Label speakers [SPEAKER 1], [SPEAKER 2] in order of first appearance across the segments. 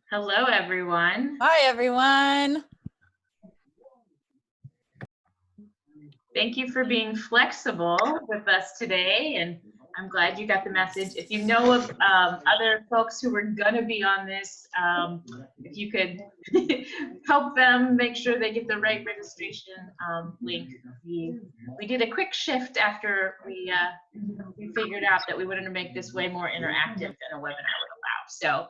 [SPEAKER 1] Hello, everyone.
[SPEAKER 2] Hi, everyone.
[SPEAKER 1] Thank you for being flexible with us today, and I'm glad you got the message. If you know of other folks who were going to be on this, if you could help them make sure they get the right registration link. We did a quick shift after we figured out that we wanted to make this way more interactive than a webinar would allow. So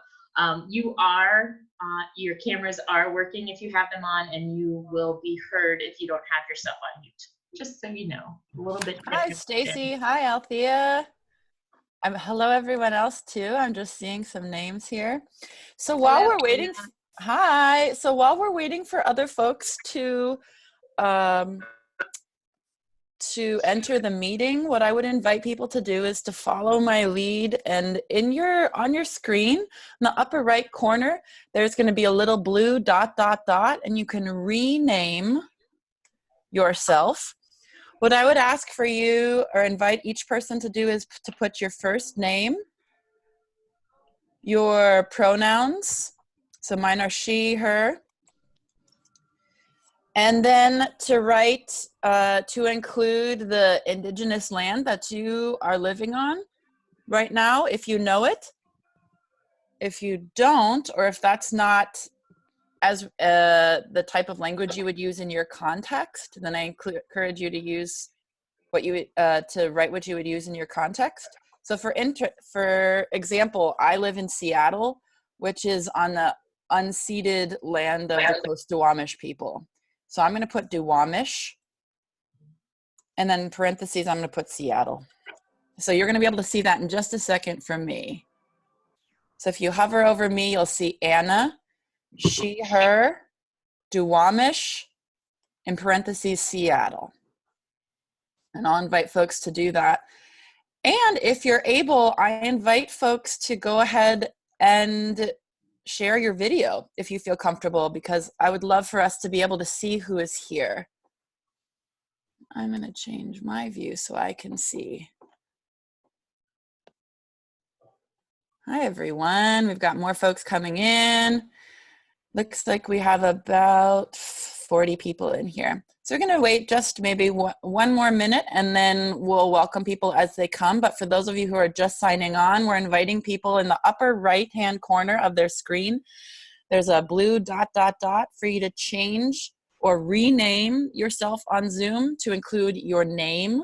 [SPEAKER 1] your cameras are working if you have them on, and you will be heard if you don't have yourself on mute. Just so you know, a little bit.
[SPEAKER 2] Hi, Stacy. Hi, Althea. Hello, everyone else too. I'm just seeing some names here. So while we're waiting, hi. So while we're waiting for other folks to enter the meeting, what I would invite people to do is to follow my lead. And on your screen, in the upper right corner, there's going to be a little blue ... and you can rename yourself. What I would ask for you or invite each person to do is to put your first name, your pronouns, so mine are she, her, and then to write, to include the indigenous land that you are living on right now, if you know it. If you don't, or if that's not as the type of language you would use in your context, then I encourage you to use what you to write what you would use in your context. So for example, I live in Seattle, which is on the unceded land of the Coast Duwamish people. So I'm going to put Duwamish, and then in parentheses, I'm going to put Seattle. So you're going to be able to see that in just a second from me. So if you hover over me, you'll see Anna, she, her, Duwamish, in parentheses, Seattle. And I'll invite folks to do that. And if you're able, I invite folks to go ahead and share your video if you feel comfortable, because I would love for us to be able to see who is here. I'm going to change my view so I can see. Hi, everyone. We've got more folks coming in. Looks like we have about 40 people in here. So we're going to wait just maybe one more minute, and then we'll welcome people as they come. But for those of you who are just signing on, we're inviting people in the upper right-hand corner of their screen. There's a blue ... for you to change or rename yourself on Zoom to include your name,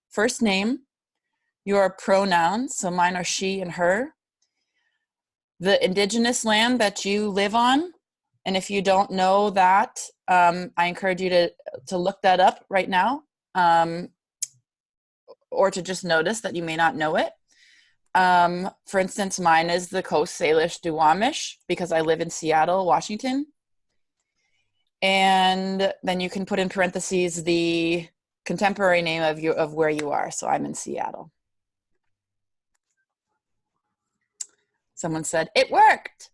[SPEAKER 2] first name, your pronouns, so mine are she and her, the indigenous land that you live on. And if you don't know that, I encourage you to look that up right now, or to just notice that you may not know it. For instance, mine is the Coast Salish Duwamish, because I live in Seattle, Washington. And then you can put in parentheses the contemporary name of where you are. So I'm in Seattle. Someone said, it worked.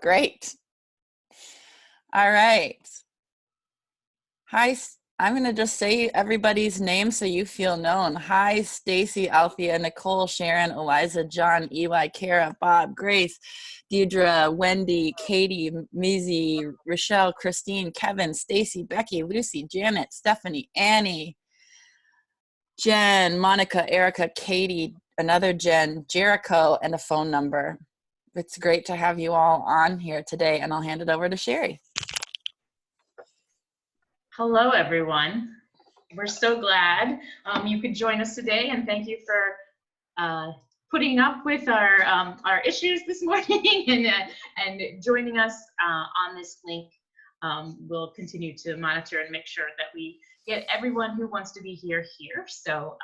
[SPEAKER 2] Great. All right. Hi, I'm going to just say everybody's name so you feel known. Hi, Stacy, Althea, Nicole, Sharon, Eliza, John, Eli, Kara, Bob, Grace, Deidre, Wendy, Katie, Mizzy, Rochelle, Christine, Kevin, Stacy, Becky, Lucy, Janet, Stephanie, Annie, Jen, Monica, Erica, Katie, another Jen, Jericho, and a phone number. It's great to have you all on here today, and I'll hand it over to Sherry.
[SPEAKER 1] Hello, everyone. We're so glad you could join us today, and thank you for putting up with our issues this morning and joining us on this link. We'll continue to monitor and make sure that we get everyone who wants to be here. So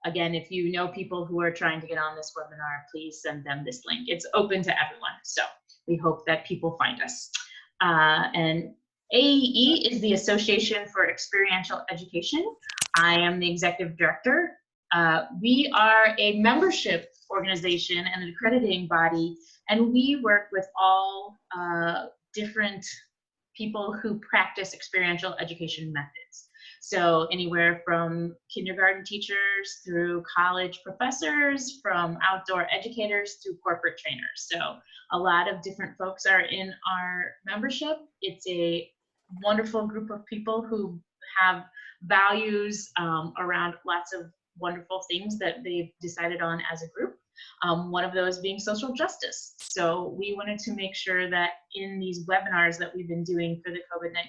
[SPEAKER 1] again, if you know people who are trying to get on this webinar, please send them this link. It's open to everyone, so we hope that people find us. And AEE is the Association for Experiential Education. I am the executive director. We are a membership organization and an accrediting body, and we work with all different people who practice experiential education methods. So anywhere from kindergarten teachers through college professors, from outdoor educators through corporate trainers. So a lot of different folks are in our membership. It's a wonderful group of people who have values around lots of wonderful things that they've decided on as a group. One of those being social justice. So we wanted to make sure that in these webinars that we've been doing for the COVID-19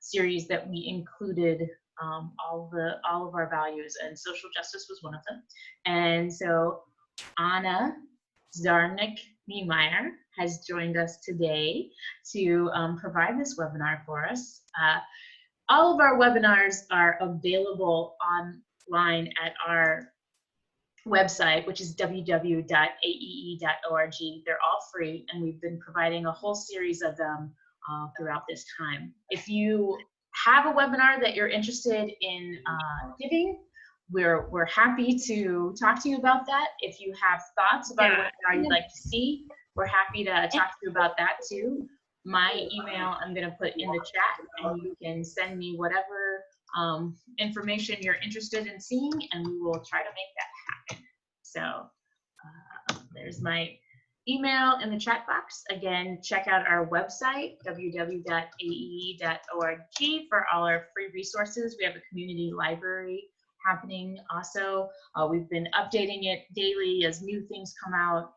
[SPEAKER 1] series that we included all of our values, and social justice was one of them. And so Anna Zarnik-Niemeyer has joined us today to provide this webinar for us. All of our webinars are available online at our website, which is www.aee.org. They're all free, and we've been providing a whole series of them throughout this time. If you have a webinar that you're interested in giving, we're happy to talk to you about that. If you have thoughts about a webinar you'd like to see, we're happy to talk to you about that too. My email I'm going to put in the chat, and you can send me whatever information you're interested in seeing, and we will try to make that happen. So there's my email in the chat box. Again, check out our website, www.aee.org, for all our free resources. We have a community library happening also. We've been updating it daily as new things come out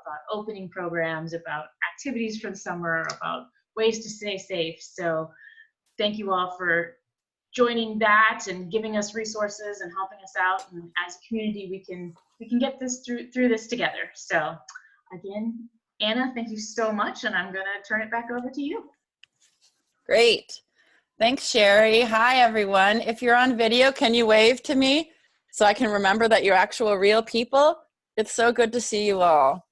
[SPEAKER 1] about opening programs, about activities for the summer, about ways to stay safe. So thank you all for joining that and giving us resources and helping us out. And as a community, we can get this through this together. So again, Anna, thank you so much, and I'm gonna turn it back over to you.
[SPEAKER 2] Great. Thanks, Sherry. Hi, everyone. If you're on video, can you wave to me so I can remember that you're actual real people? It's so good to see you all.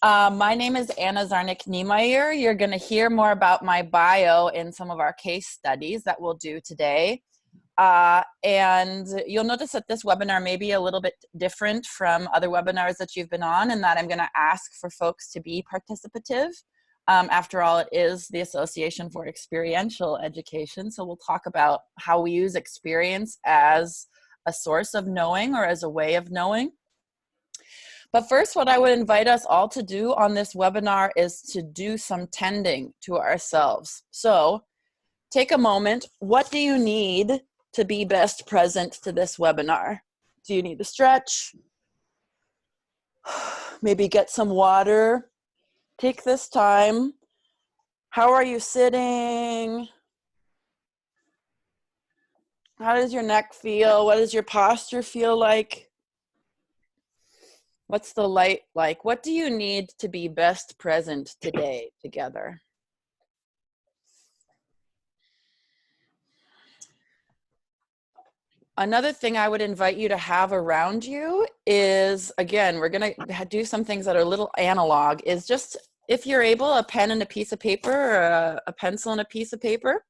[SPEAKER 2] My name is Anna Zarnik-Niemeyer. You're going to hear more about my bio in some of our case studies that we'll do today. And you'll notice that this webinar may be a little bit different from other webinars that you've been on, in that I'm going to ask for folks to be participative. After all, it is the Association for Experiential Education, so we'll talk about how we use experience as a source of knowing or as a way of knowing. But first, what I would invite us all to do on this webinar is to do some tending to ourselves. So take a moment. What do you need to be best present to this webinar? Do you need to stretch? Maybe get some water. Take this time. How are you sitting? How does your neck feel? What does your posture feel like? What's the light like? What do you need to be best present today together? Another thing I would invite you to have around you is, again, we're going to do some things that are a little analog, is just, if you're able, a pen and a piece of paper, or a pencil and a piece of paper.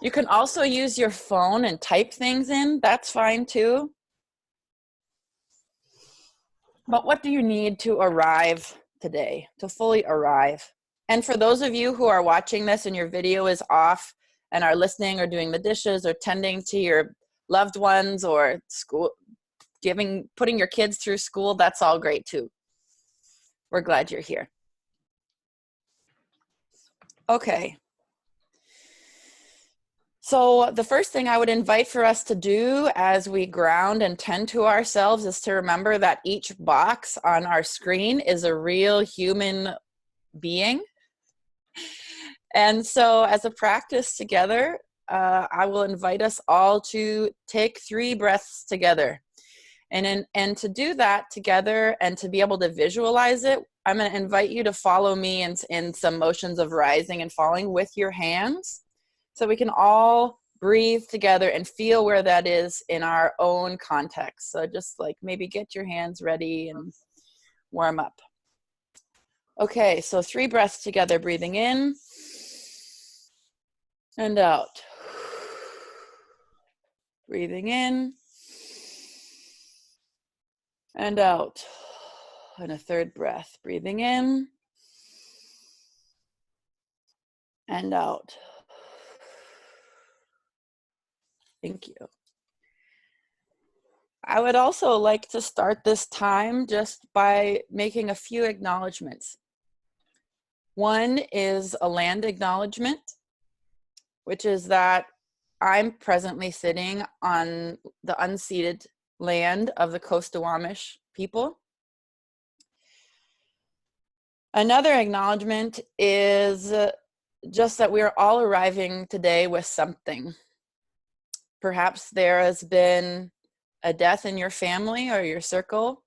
[SPEAKER 2] You can also use your phone and type things in. That's fine too. But what do you need to arrive today, to fully arrive? And for those of you who are watching this and your video is off and are listening or doing the dishes or tending to your loved ones or school, putting your kids through school, that's all great too. We're glad you're here. Okay. So the first thing I would invite for us to do as we ground and tend to ourselves is to remember that each box on our screen is a real human being. And so as a practice together, I will invite us all to take 3 breaths together. And to do that together and to be able to visualize it, I'm going to invite you to follow me in some motions of rising and falling with your hands, so we can all breathe together and feel where that is in our own context. So just like maybe get your hands ready and warm up. Okay, so 3 breaths together, breathing in and out. Breathing in and out. And a 3rd breath, breathing in and out. Thank you. I would also like to start this time just by making a few acknowledgments. One is a land acknowledgement, which is that I'm presently sitting on the unceded land of the Coast-Squamish people. Another acknowledgement is just that we are all arriving today with something. Perhaps there has been a death in your family or your circle.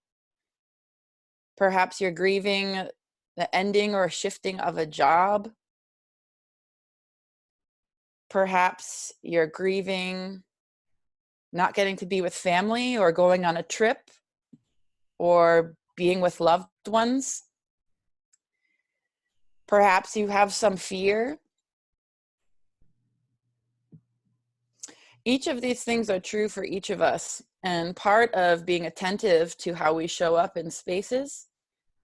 [SPEAKER 2] Perhaps you're grieving the ending or shifting of a job. Perhaps you're grieving not getting to be with family or going on a trip or being with loved ones. Perhaps you have some fear. Each of these things are true for each of us. And part of being attentive to how we show up in spaces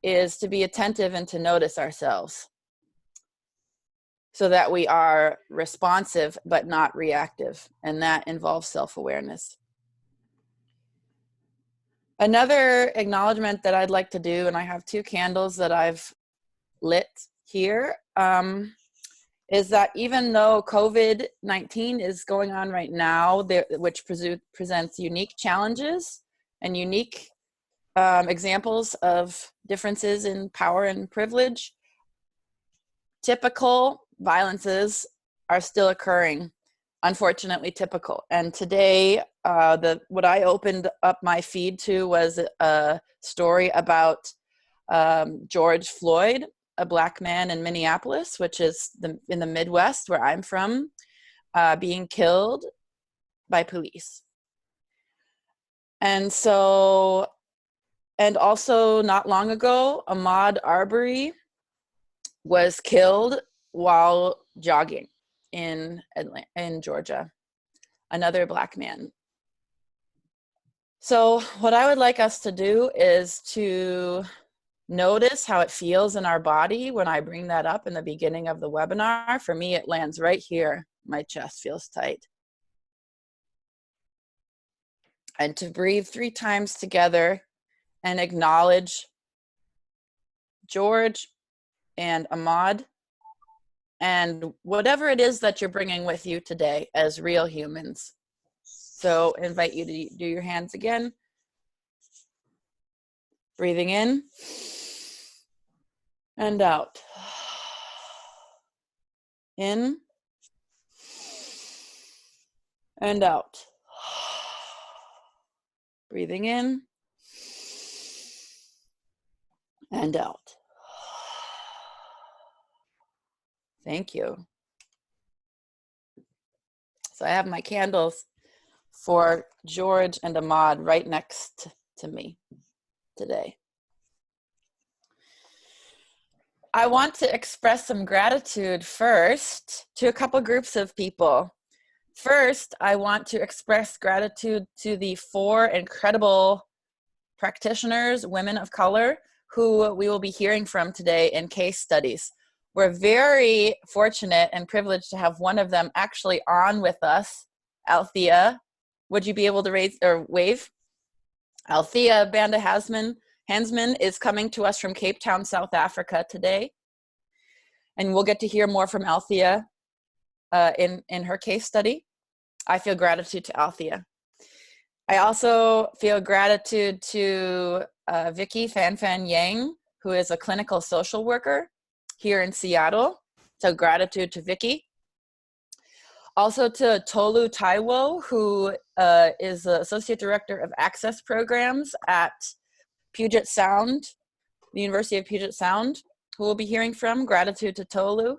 [SPEAKER 2] is to be attentive and to notice ourselves so that we are responsive but not reactive. And that involves self-awareness. Another acknowledgement that I'd like to do, and I have 2 candles that I've lit here, is that even though COVID-19 is going on right now, which presents unique challenges and unique examples of differences in power and privilege, typical violences are still occurring, unfortunately typical. And today, what I opened up my feed to was a story about George Floyd, a Black man in Minneapolis, which is in the Midwest where I'm from, being killed by police. And so, and also not long ago, Ahmaud Arbery was killed while jogging in Georgia, another Black man. So what I would like us to do is to notice how it feels in our body when I bring that up in the beginning of the webinar. For me, it lands right here. My chest feels tight. And to breathe 3 times together and acknowledge George and Ahmaud and whatever it is that you're bringing with you today as real humans. So I invite you to do your hands again. Breathing in and out. In and out. Breathing in and out. Thank you. So I have my candles for George and Ahmaud right next to me today. I want to express some gratitude first to a couple groups of people. First, I want to express gratitude to the 4 incredible practitioners, women of color, who we will be hearing from today in case studies. We're very fortunate and privileged to have one of them actually on with us. Althea, would you be able to raise or wave? Althea Banda Hansman is coming to us from Cape Town, South Africa today. And we'll get to hear more from Althea in her case study. I feel gratitude to Althea. I also feel gratitude to Vicky Fan Yang, who is a clinical social worker here in Seattle. So gratitude to Vicky. Also to Tolu Taiwo, who is the Associate Director of Access Programs at Puget Sound, the University of Puget Sound, who we'll be hearing from. Gratitude to Tolu.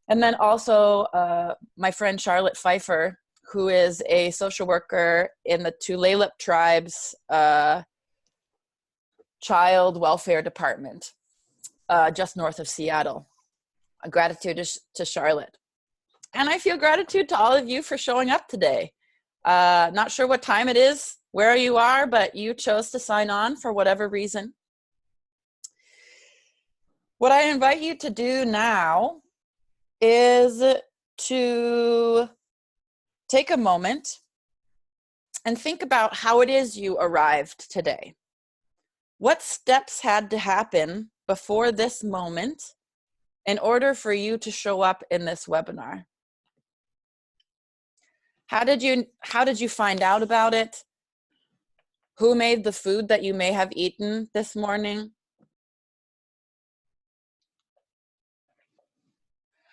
[SPEAKER 2] And then also my friend Charlotte Pfeiffer, who is a social worker in the Tulalip Tribe's Child Welfare Department, just north of Seattle. Gratitude to Charlotte. And I feel gratitude to all of you for showing up today. Not sure what time it is, where you are, but you chose to sign on for whatever reason. What I invite you to do now is to take a moment and think about how it is you arrived today. What steps had to happen before this moment in order for you to show up in this webinar? How did you find out about it? Who made the food that you may have eaten this morning?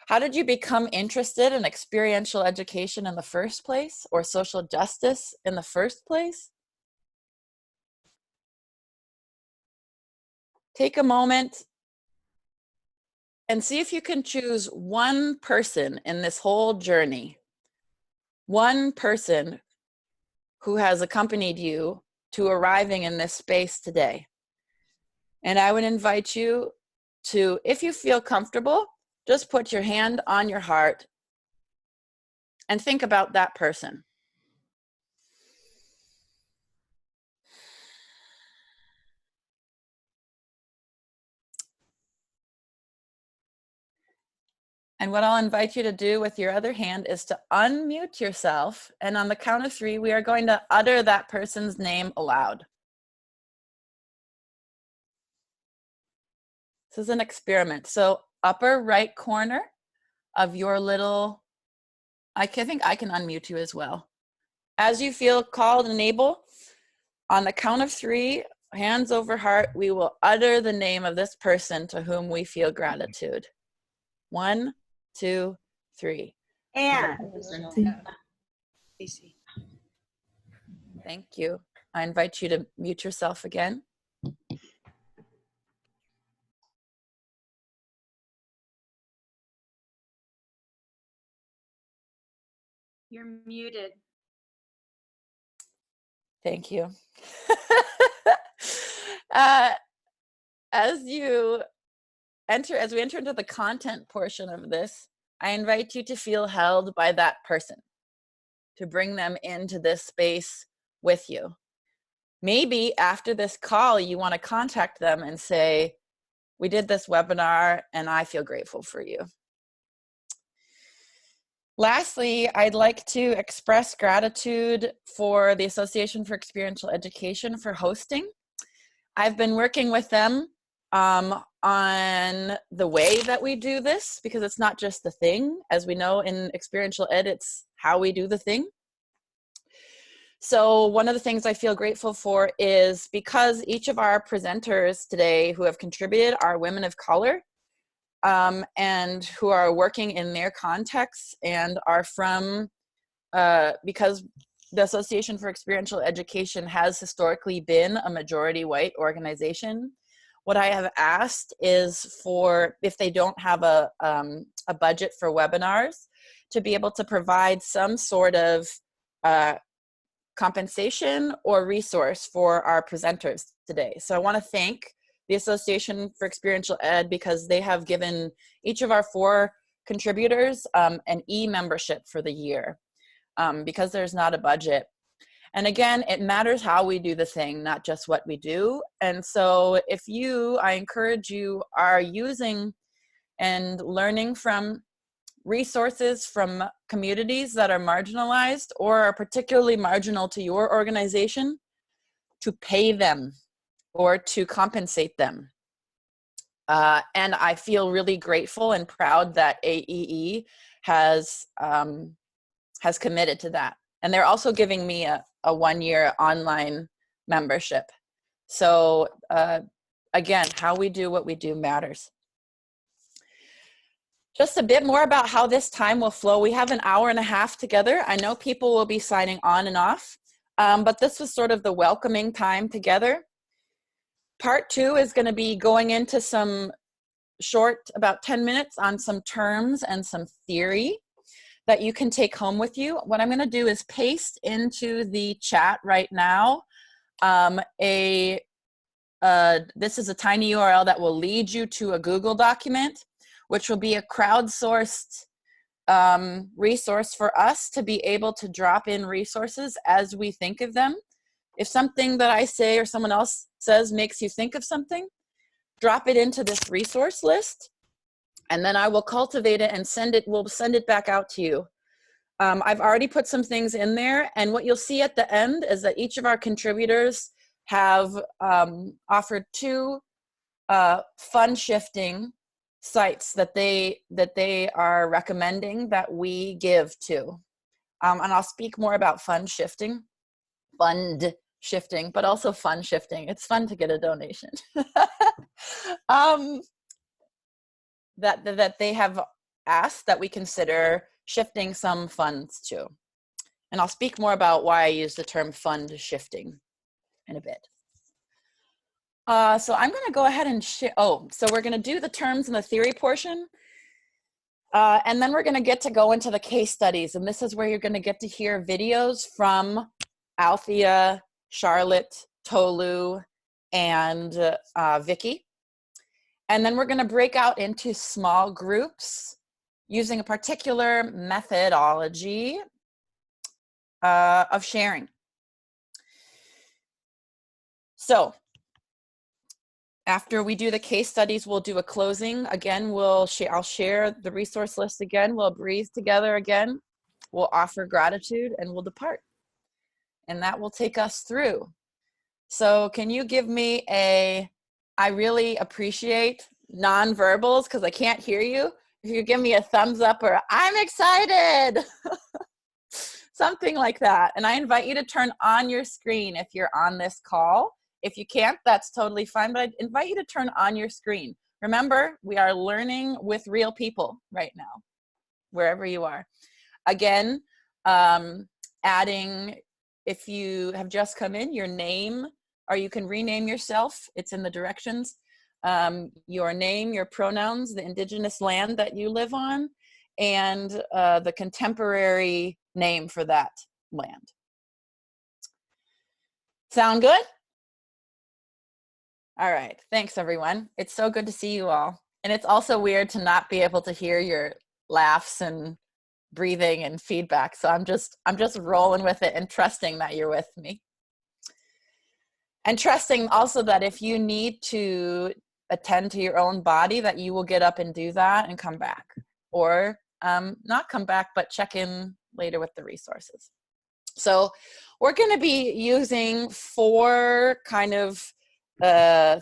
[SPEAKER 2] How did you become interested in experiential education in the first place, or social justice in the first place? Take a moment and see if you can choose one person in this whole journey, one person who has accompanied you to arriving in this space today. And I would invite you to, if you feel comfortable, just put your hand on your heart and think about that person. And what I'll invite you to do with your other hand is to unmute yourself. And on the count of 3, we are going to utter that person's name aloud. This is an experiment. So upper right corner of your little, I think I can unmute you as well. As you feel called and able, on the count of 3, hands over heart, we will utter the name of this person to whom we feel gratitude. 1, 2, 3.
[SPEAKER 3] Anne.
[SPEAKER 2] Thank you. I invite you to mute yourself again.
[SPEAKER 3] You're muted.
[SPEAKER 2] Thank you. As we enter into the content portion of this, I invite you to feel held by that person, to bring them into this space with you. Maybe after this call, you want to contact them and say, we did this webinar and I feel grateful for you. Lastly, I'd like to express gratitude for the Association for Experiential Education for hosting. I've been working with them on the way that we do this, because it's not just the thing. As we know in experiential ed, it's how we do the thing. So one of the things I feel grateful for is because each of our presenters today who have contributed are women of color, and who are working in their contexts and are from, because the Association for Experiential Education has historically been a majority white organization. What I have asked is for, if they don't have a budget for webinars, to be able to provide some sort of compensation or resource for our presenters today. So I want to thank the Association for Experiential Ed, because they have given each of our 4 contributors an e-membership for the year, because there's not a budget. And again, it matters how we do the thing, not just what we do. And so if I encourage you, are using and learning from resources from communities that are marginalized or are particularly marginal to your organization, to pay them or to compensate them. And I feel really grateful and proud that AEE has committed to that. And they're also giving me a 1-year online membership. So again, how we do what we do matters. Just a bit more about how this time will flow. We have an hour and a half together. I know people will be signing on and off, but this was sort of the welcoming time together. Part 2 is going to be going into some short, about 10 minutes on some terms and some theory that you can take home with you. What I'm going to do is paste into the chat right now this is a tiny URL that will lead you to a Google document, which will be a crowdsourced resource for us to be able to drop in resources as we think of them. If something that I say or someone else says makes you think of something, drop it into this resource list, and then I will cultivate it and we'll send it back out to you. I've already put some things in there, and what you'll see at the end is that each of our contributors have offered 2 fund shifting sites that they are recommending that we give to. And I'll speak more about fund shifting, but also fun shifting. It's fun to get a donation. That they have asked that we consider shifting some funds to. And I'll speak more about why I use the term fund shifting in a bit. So I'm going to go ahead and so we're going to do the terms and the theory portion. And then we're going to go into the case studies. And this is where you're going to get to hear videos from Althea, Charlotte, Tolu, and Vicky. And then we're going to break out into small groups using a particular methodology of sharing. So after we do the case studies, we'll do a closing. Again, I'll share the resource list again. We'll breathe together again. We'll offer gratitude and we'll depart. And that will take us through. So can you give me I really appreciate nonverbals because I can't hear you. If you give me a thumbs up or I'm excited, something like that. And I invite you to turn on your screen if you're on this call. If you can't, that's totally fine, but I invite you to turn on your screen. Remember, we are learning with real people right now, wherever you are. Again, adding, if you have just come in, your name, or you can rename yourself, it's in the directions, your name, your pronouns, the indigenous land that you live on, and the contemporary name for that land. Sound good? All right, thanks everyone. It's so good to see you all. And it's also weird to not be able to hear your laughs and breathing and feedback. So I'm just rolling with it and trusting that you're with me. And trusting also that if you need to attend to your own body, that you will get up and do that and come back. Or not come back, but check in later with the resources. So we're going to be using 4 kind of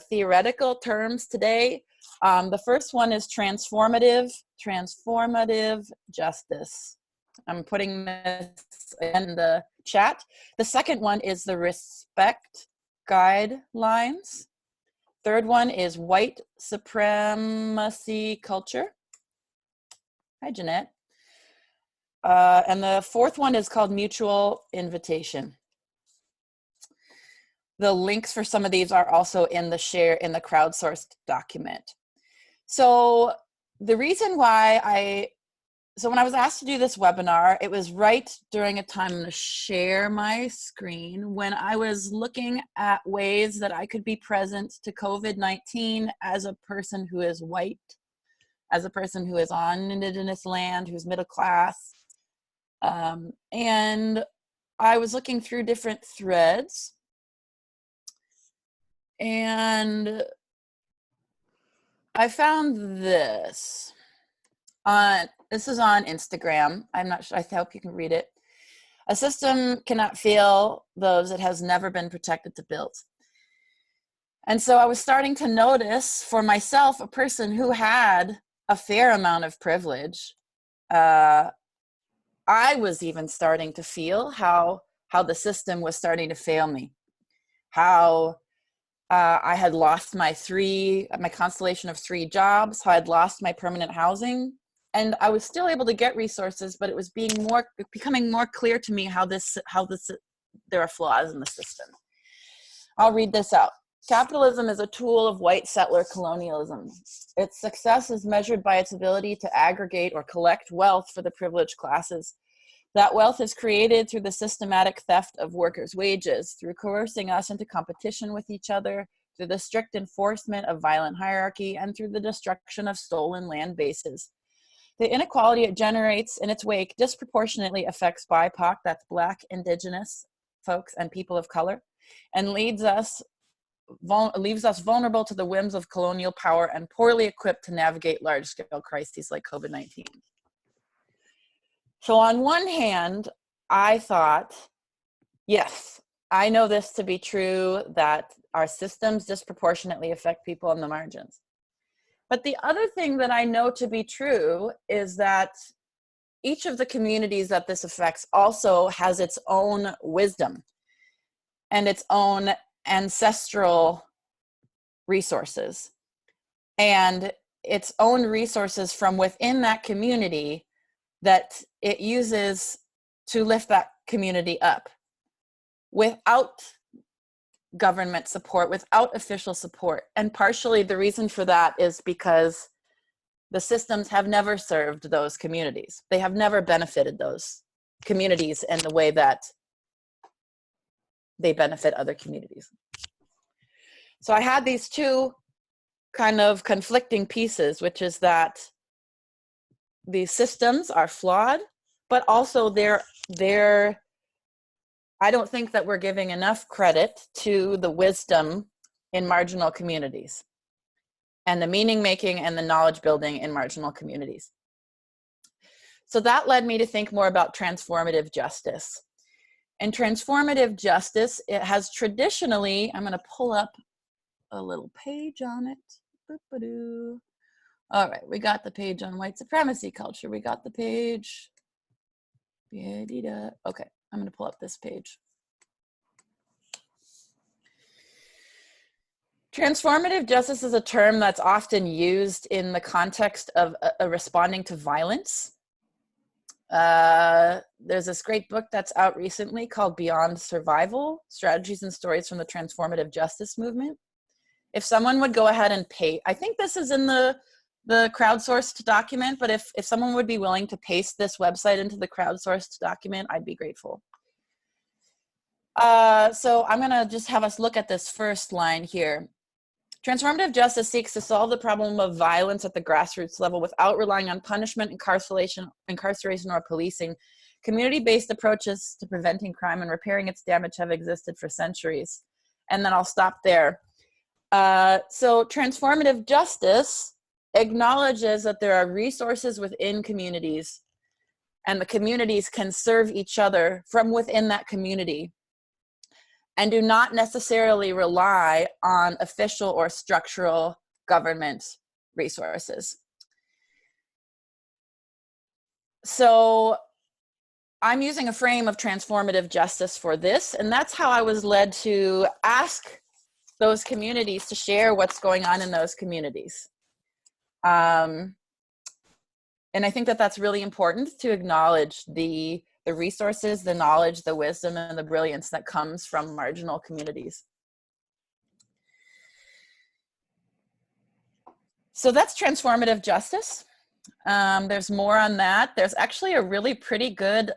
[SPEAKER 2] theoretical terms today. The first one is transformative justice. I'm putting this in the chat. The second one is the respect guidelines. Third one is white supremacy culture. Hi, Jeanette. And the fourth one is called mutual invitation. The links for some of these are also in the crowdsourced document. So the reason why when I was asked to do this webinar, it was right during a time to share my screen when I was looking at ways that I could be present to COVID-19 as a person who is white, as a person who is on indigenous land, who's middle class. And I was looking through different threads. And I found this. This is on Instagram. I'm not sure, I hope you can read it. A system cannot fail those it has never been protected to build. And so I was starting to notice for myself, a person who had a fair amount of privilege, I was even starting to feel how the system was starting to fail me. How I had lost my constellation of 3 jobs, how I'd lost my permanent housing, and I was still able to get resources, but it was becoming more clear to me how there are flaws in the system. I'll read this out. Capitalism is a tool of white settler colonialism. Its success is measured by its ability to aggregate or collect wealth for the privileged classes. That wealth is created through the systematic theft of workers' wages, through coercing us into competition with each other, through the strict enforcement of violent hierarchy, and through the destruction of stolen land bases. The inequality it generates in its wake disproportionately affects BIPOC, that's Black, Indigenous folks, and people of color, and leaves us vulnerable to the whims of colonial power and poorly equipped to navigate large-scale crises like COVID-19. So on one hand, I thought, yes, I know this to be true, that our systems disproportionately affect people on the margins. But the other thing that I know to be true is that each of the communities that this affects also has its own wisdom and its own ancestral resources and its own resources from within that community that it uses to lift that community up without government support, without official support. And partially the reason for that is because the systems have never served those communities. They have never benefited those communities in the way that they benefit other communities. So I had these two kind of conflicting pieces, which is that these systems are flawed, but also I don't think that we're giving enough credit to the wisdom in marginal communities and the meaning making and the knowledge building in marginal communities. So that led me to think more about transformative justice. And transformative justice, it has traditionally, I'm going to pull up a little page on it. Boop-a-doo. All right, we got the page on white supremacy culture. We got the page. Okay, I'm going to pull up this page. Transformative justice is a term that's often used in the context of responding to violence. There's this great book that's out recently called Beyond Survival, Strategies and Stories from the Transformative Justice Movement. If someone would go ahead and pay, I think this is in the crowdsourced document, but if someone would be willing to paste this website into the crowdsourced document, I'd be grateful. So I'm gonna just have us look at this first line here. Transformative justice seeks to solve the problem of violence at the grassroots level without relying on punishment, incarceration, or policing. Community-based approaches to preventing crime and repairing its damage have existed for centuries. And then I'll stop there. So transformative justice acknowledges that there are resources within communities, and the communities can serve each other from within that community, and do not necessarily rely on official or structural government resources. So I'm using a frame of transformative justice for this, and that's how I was led to ask those communities to share what's going on in those communities. And I think that that's really important, to acknowledge the resources, the knowledge, the wisdom, and the brilliance that comes from marginal communities. So that's transformative justice. There's more on that. There's actually a really pretty good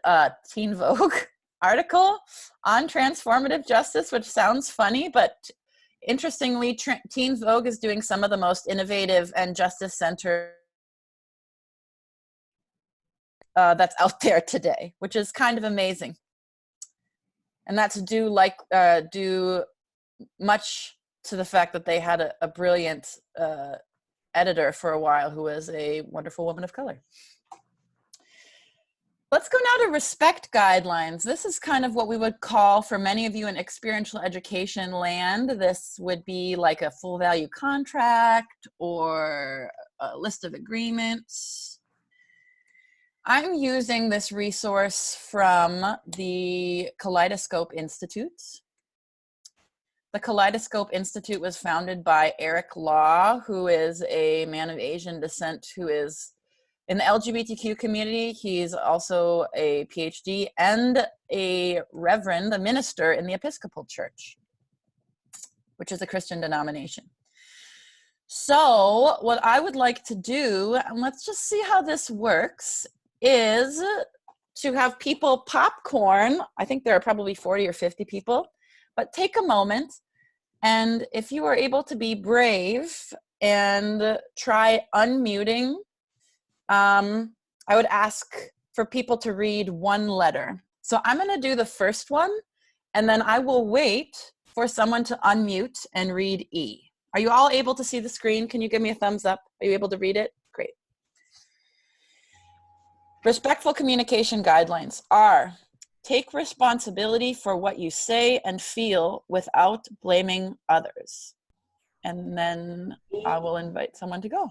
[SPEAKER 2] Teen Vogue article on transformative justice, which sounds funny, but interestingly, Teen Vogue is doing some of the most innovative and justice-centered that's out there today, which is kind of amazing. And that's due much to the fact that they had a brilliant editor for a while who was a wonderful woman of color. Let's go now to respect guidelines. This is kind of what we would call, for many of you in experiential education land, this would be like a full value contract or a list of agreements. I'm using this resource from the Kaleidoscope Institute. The Kaleidoscope Institute was founded by Eric Law, who is a man of Asian descent who is in the LGBTQ community. He's also a PhD and a reverend, a minister in the Episcopal Church, which is a Christian denomination. So what I would like to do, and let's just see how this works, is to have people popcorn. I think there are probably 40 or 50 people, but take a moment, and if you are able to be brave and try unmuting, I would ask for people to read one letter. So I'm going to do the first one, and then I will wait for someone to unmute and read E. Are you all able to see the screen? Can you give me a thumbs up? Are you able to read it? Great. Respectful communication guidelines are: take responsibility for what you say and feel without blaming others. And then I will invite someone to go.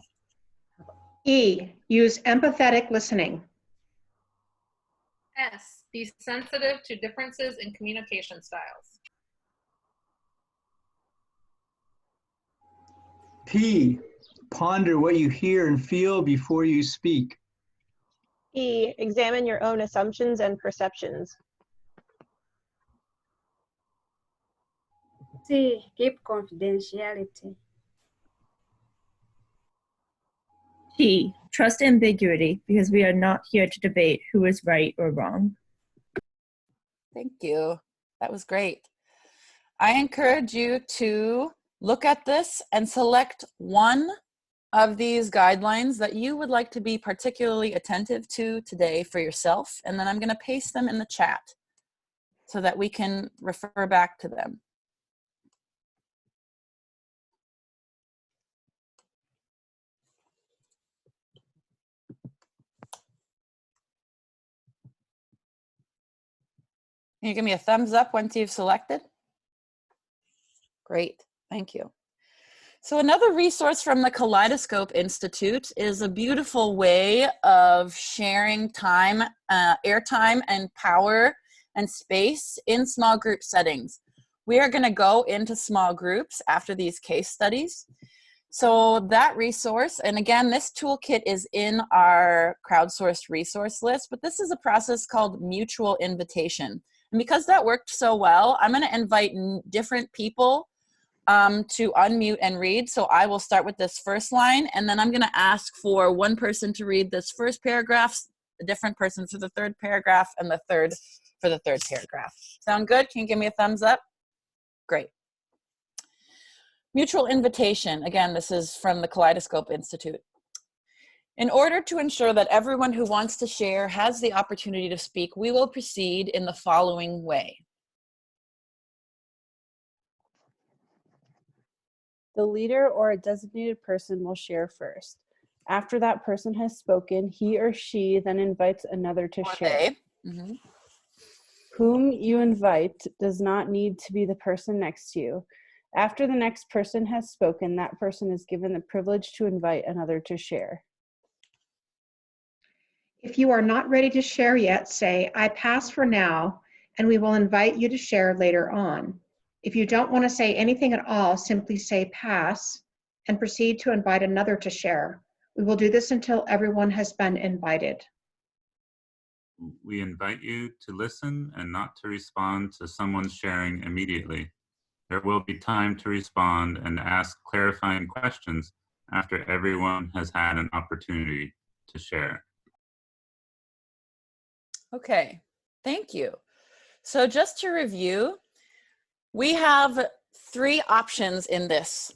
[SPEAKER 4] E, use empathetic listening.
[SPEAKER 5] S, be sensitive to differences in communication styles.
[SPEAKER 6] P, ponder what you hear and feel before you speak.
[SPEAKER 7] E, examine your own assumptions and perceptions.
[SPEAKER 3] C, keep confidentiality.
[SPEAKER 8] T, trust ambiguity because we are not here to debate who is right or wrong.
[SPEAKER 2] Thank you. That was great. I encourage you to look at this and select one of these guidelines that you would like to be particularly attentive to today for yourself. And then I'm going to paste them in the chat so that we can refer back to them. Can you give me a thumbs up once you've selected? Great, thank you. So another resource from the Kaleidoscope Institute is a beautiful way of sharing time, airtime and power and space in small group settings. We are going to go into small groups after these case studies. So that resource, and again, this toolkit is in our crowdsourced resource list, but this is a process called mutual invitation. And because that worked so well, I'm going to invite different people to unmute and read. So I will start with this first line, and then I'm going to ask for one person to read this first paragraph, a different person for the third paragraph, and the third for the third paragraph. Sound good? Can you give me a thumbs up? Great. Mutual invitation. Again, this is from the Kaleidoscope Institute. In order to ensure that everyone who wants to share has the opportunity to speak, we will proceed in the following way.
[SPEAKER 9] The leader or a designated person will share first. After that person has spoken, he or she then invites another to share.
[SPEAKER 2] Mm-hmm.
[SPEAKER 9] Whom you invite does not need to be the person next to you. After the next person has spoken, that person is given the privilege to invite another to share.
[SPEAKER 4] If you are not ready to share yet, say, I pass for now, and we will invite you to share later on. If you don't want to say anything at all, simply say pass and proceed to invite another to share. We will do this until everyone has been invited.
[SPEAKER 10] We invite you to listen and not to respond to someone sharing immediately. There will be time to respond and ask clarifying questions after everyone has had an opportunity to share.
[SPEAKER 2] Okay, thank you. So just to review, we have three options in this.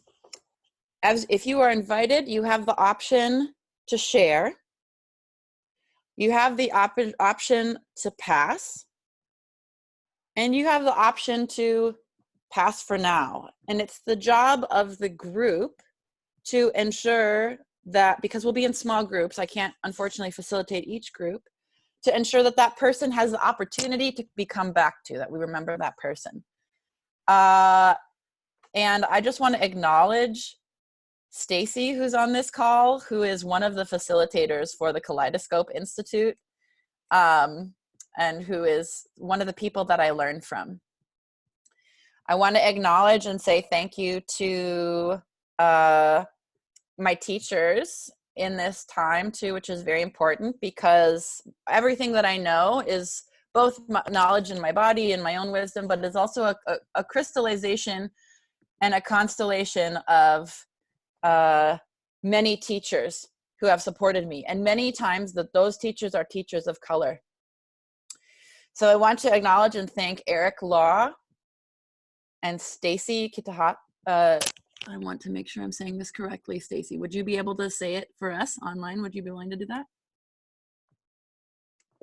[SPEAKER 2] As if you are invited, you have the option to share. You have the option to pass. And you have the option to pass for now. And it's the job of the group to ensure that, because we'll be in small groups, I can't unfortunately facilitate each group, to ensure that that person has the opportunity to be come back to, that we remember that person. And I just want to acknowledge Stacy, who's on this call, who is one of the facilitators for the Kaleidoscope Institute, and who is one of the people that I learned from. I want to acknowledge and say thank you to my teachers in this time too, which is very important, because everything that I know is both knowledge in my body and my own wisdom, but it's also a crystallization and a constellation of many teachers who have supported me, and many times that those teachers are teachers of color. So I want to acknowledge and thank Eric Law and Stacy Kitahat. I want to make sure I'm saying this correctly. Stacy, would you be able to say it for us online? Would you be willing to do that?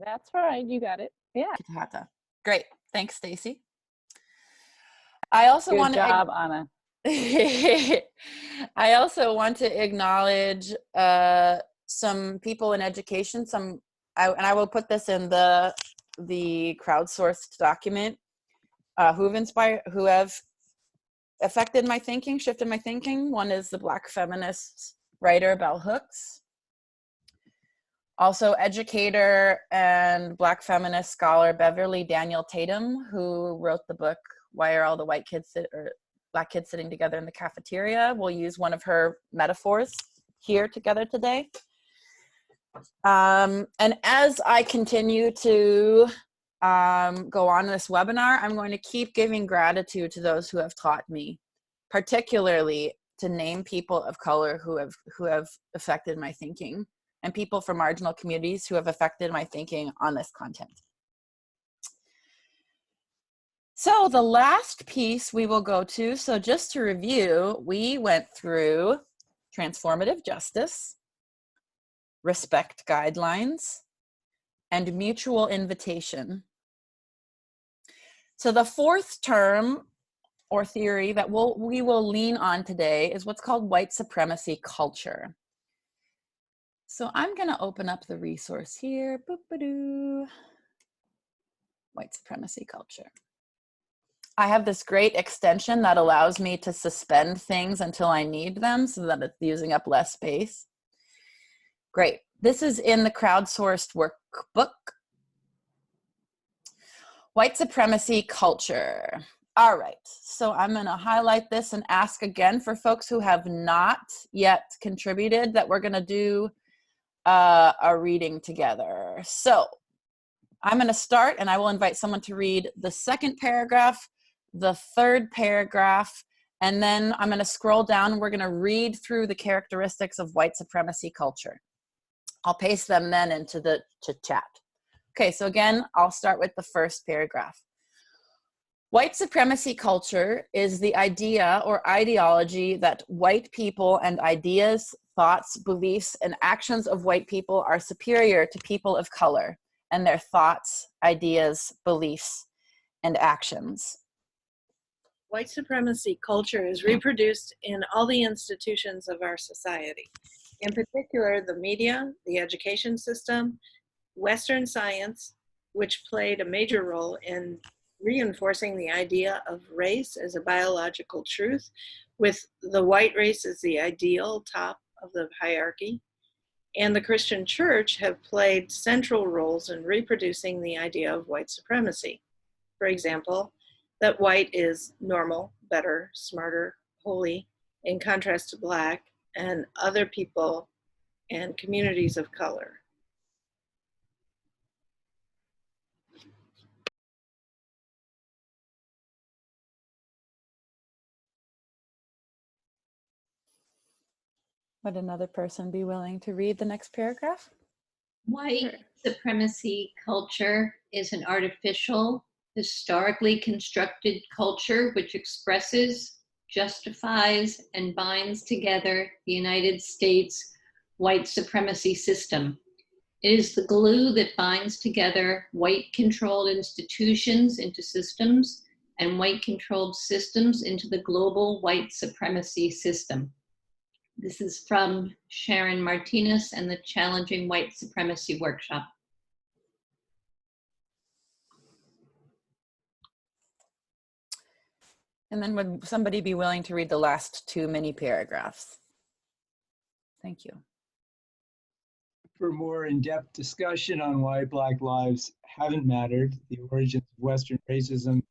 [SPEAKER 9] That's right, you got it. Yeah.
[SPEAKER 2] Kitahata. Great, thanks, Stacy. I also want to.
[SPEAKER 9] Good job, Anna.
[SPEAKER 2] I also want to acknowledge some people in education, some I will put this in the crowdsourced document, who have affected my thinking, shifted my thinking. One is the Black feminist writer Bell Hooks. Also educator and Black feminist scholar Beverly Daniel Tatum, who wrote the book, Why Are All the White Kids Black Kids Sitting Together in the Cafeteria? We'll use one of her metaphors here together today. And as I continue to go on this webinar, I'm going to keep giving gratitude to those who have taught me, particularly to name people of color who have affected my thinking, and people from marginal communities who have affected my thinking on this content. So the last piece we will go to, so just to review, we went through transformative justice, respect guidelines, and mutual invitation. So the fourth term or theory that we will lean on today is what's called white supremacy culture. So I'm going to open up the resource here. Boop-a-doo. White supremacy culture. I have this great extension that allows me to suspend things until I need them so that it's using up less space. Great. This is in the crowdsourced workbook. White supremacy culture. All right, so I'm going to highlight this and ask again for folks who have not yet contributed that we're going to do a reading together. So I'm going to start, and I will invite someone to read the second paragraph, the third paragraph, and then I'm going to scroll down and we're going to read through the characteristics of white supremacy culture. I'll paste them then into the chat. Okay, so again, I'll start with the first paragraph. White supremacy culture is the idea or ideology that white people and ideas, thoughts, beliefs, and actions of white people are superior to people of color and their thoughts, ideas, beliefs, and actions.
[SPEAKER 11] White supremacy culture is reproduced in all the institutions of our society. In particular, the media, the education system, Western science, which played a major role in reinforcing the idea of race as a biological truth, with the white race as the ideal top of the hierarchy, and the Christian church have played central roles in reproducing the idea of white supremacy. For example, that white is normal, better, smarter, holy, in contrast to Black and other people and communities of color.
[SPEAKER 2] Would another person be willing to read the next paragraph?
[SPEAKER 12] White supremacy culture is an artificial, historically constructed culture which expresses, justifies, and binds together the United States white supremacy system. It is the glue that binds together white-controlled institutions into systems and white-controlled systems into the global white supremacy system. This is from Sharon Martinez and the Challenging White Supremacy Workshop.
[SPEAKER 2] And then would somebody be willing to read the last two mini paragraphs? Thank you.
[SPEAKER 6] For more in-depth discussion on why Black lives haven't mattered, the origins of Western racism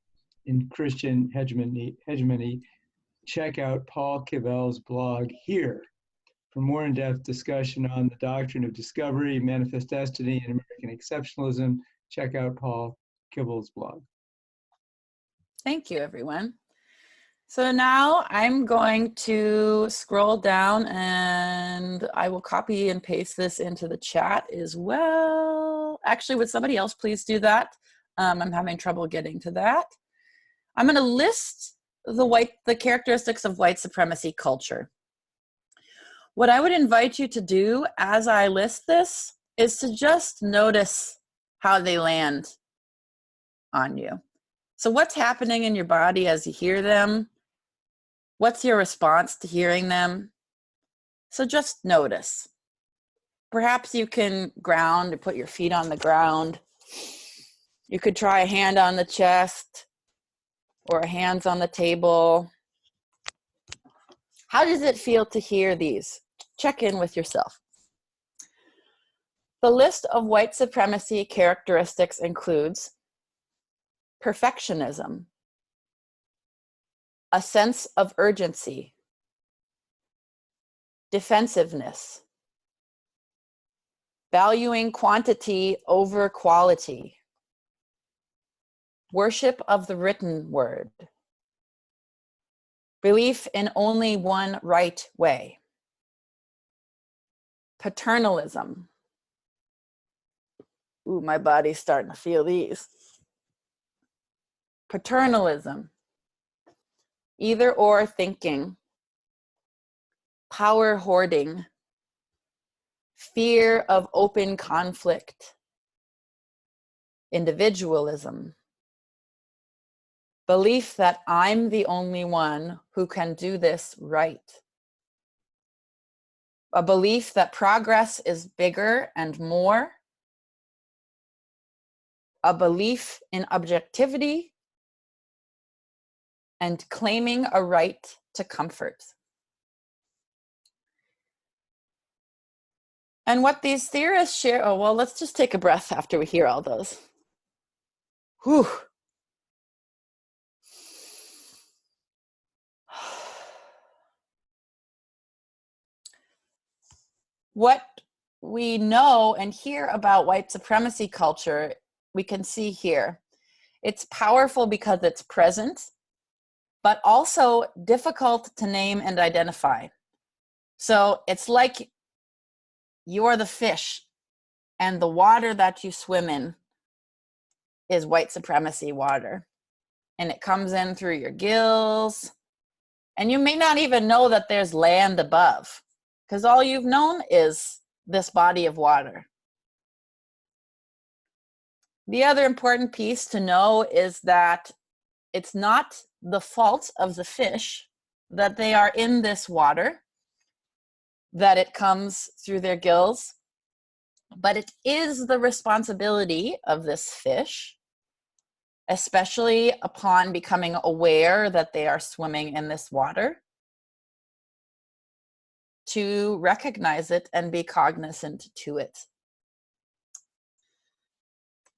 [SPEAKER 6] in Christian hegemony, check out Paul Kibel's blog here. For more in-depth discussion on the doctrine of discovery, manifest destiny, and American exceptionalism, check out Paul Kibel's blog.
[SPEAKER 2] Thank you, everyone. So now I'm going to scroll down and I will copy and paste this into the chat as well. Actually, would somebody else please do that? I'm having trouble getting to that. I'm going to list the characteristics of white supremacy culture. What I would invite you to do as I list this is to just notice how they land on you. So what's happening in your body as you hear them? What's your response to hearing them? So just notice. Perhaps you can ground or put your feet on the ground. You could try a hand on the chest or a hands on the table. How does it feel to hear these? Check in with yourself. The list of white supremacy characteristics includes perfectionism, a sense of urgency, defensiveness, valuing quantity over quality, worship of the written word, belief in only one right way, paternalism. Ooh, my body's starting to feel these. Paternalism, either or thinking, power hoarding, fear of open conflict, individualism, belief that I'm the only one who can do this right, a belief that progress is bigger and more, a belief in objectivity, and claiming a right to comfort. And what these theorists share, oh, well, let's just take a breath after we hear all those. Whew. What we know and hear about white supremacy culture, we can see here. It's powerful because it's present, but also difficult to name and identify. So it's like you're the fish and the water that you swim in is white supremacy water. And it comes in through your gills. And you may not even know that there's land above, because all you've known is this body of water. The other important piece to know is that it's not the fault of the fish that they are in this water, that it comes through their gills, but it is the responsibility of this fish, especially upon becoming aware that they are swimming in this water, to recognize it and be cognizant to it.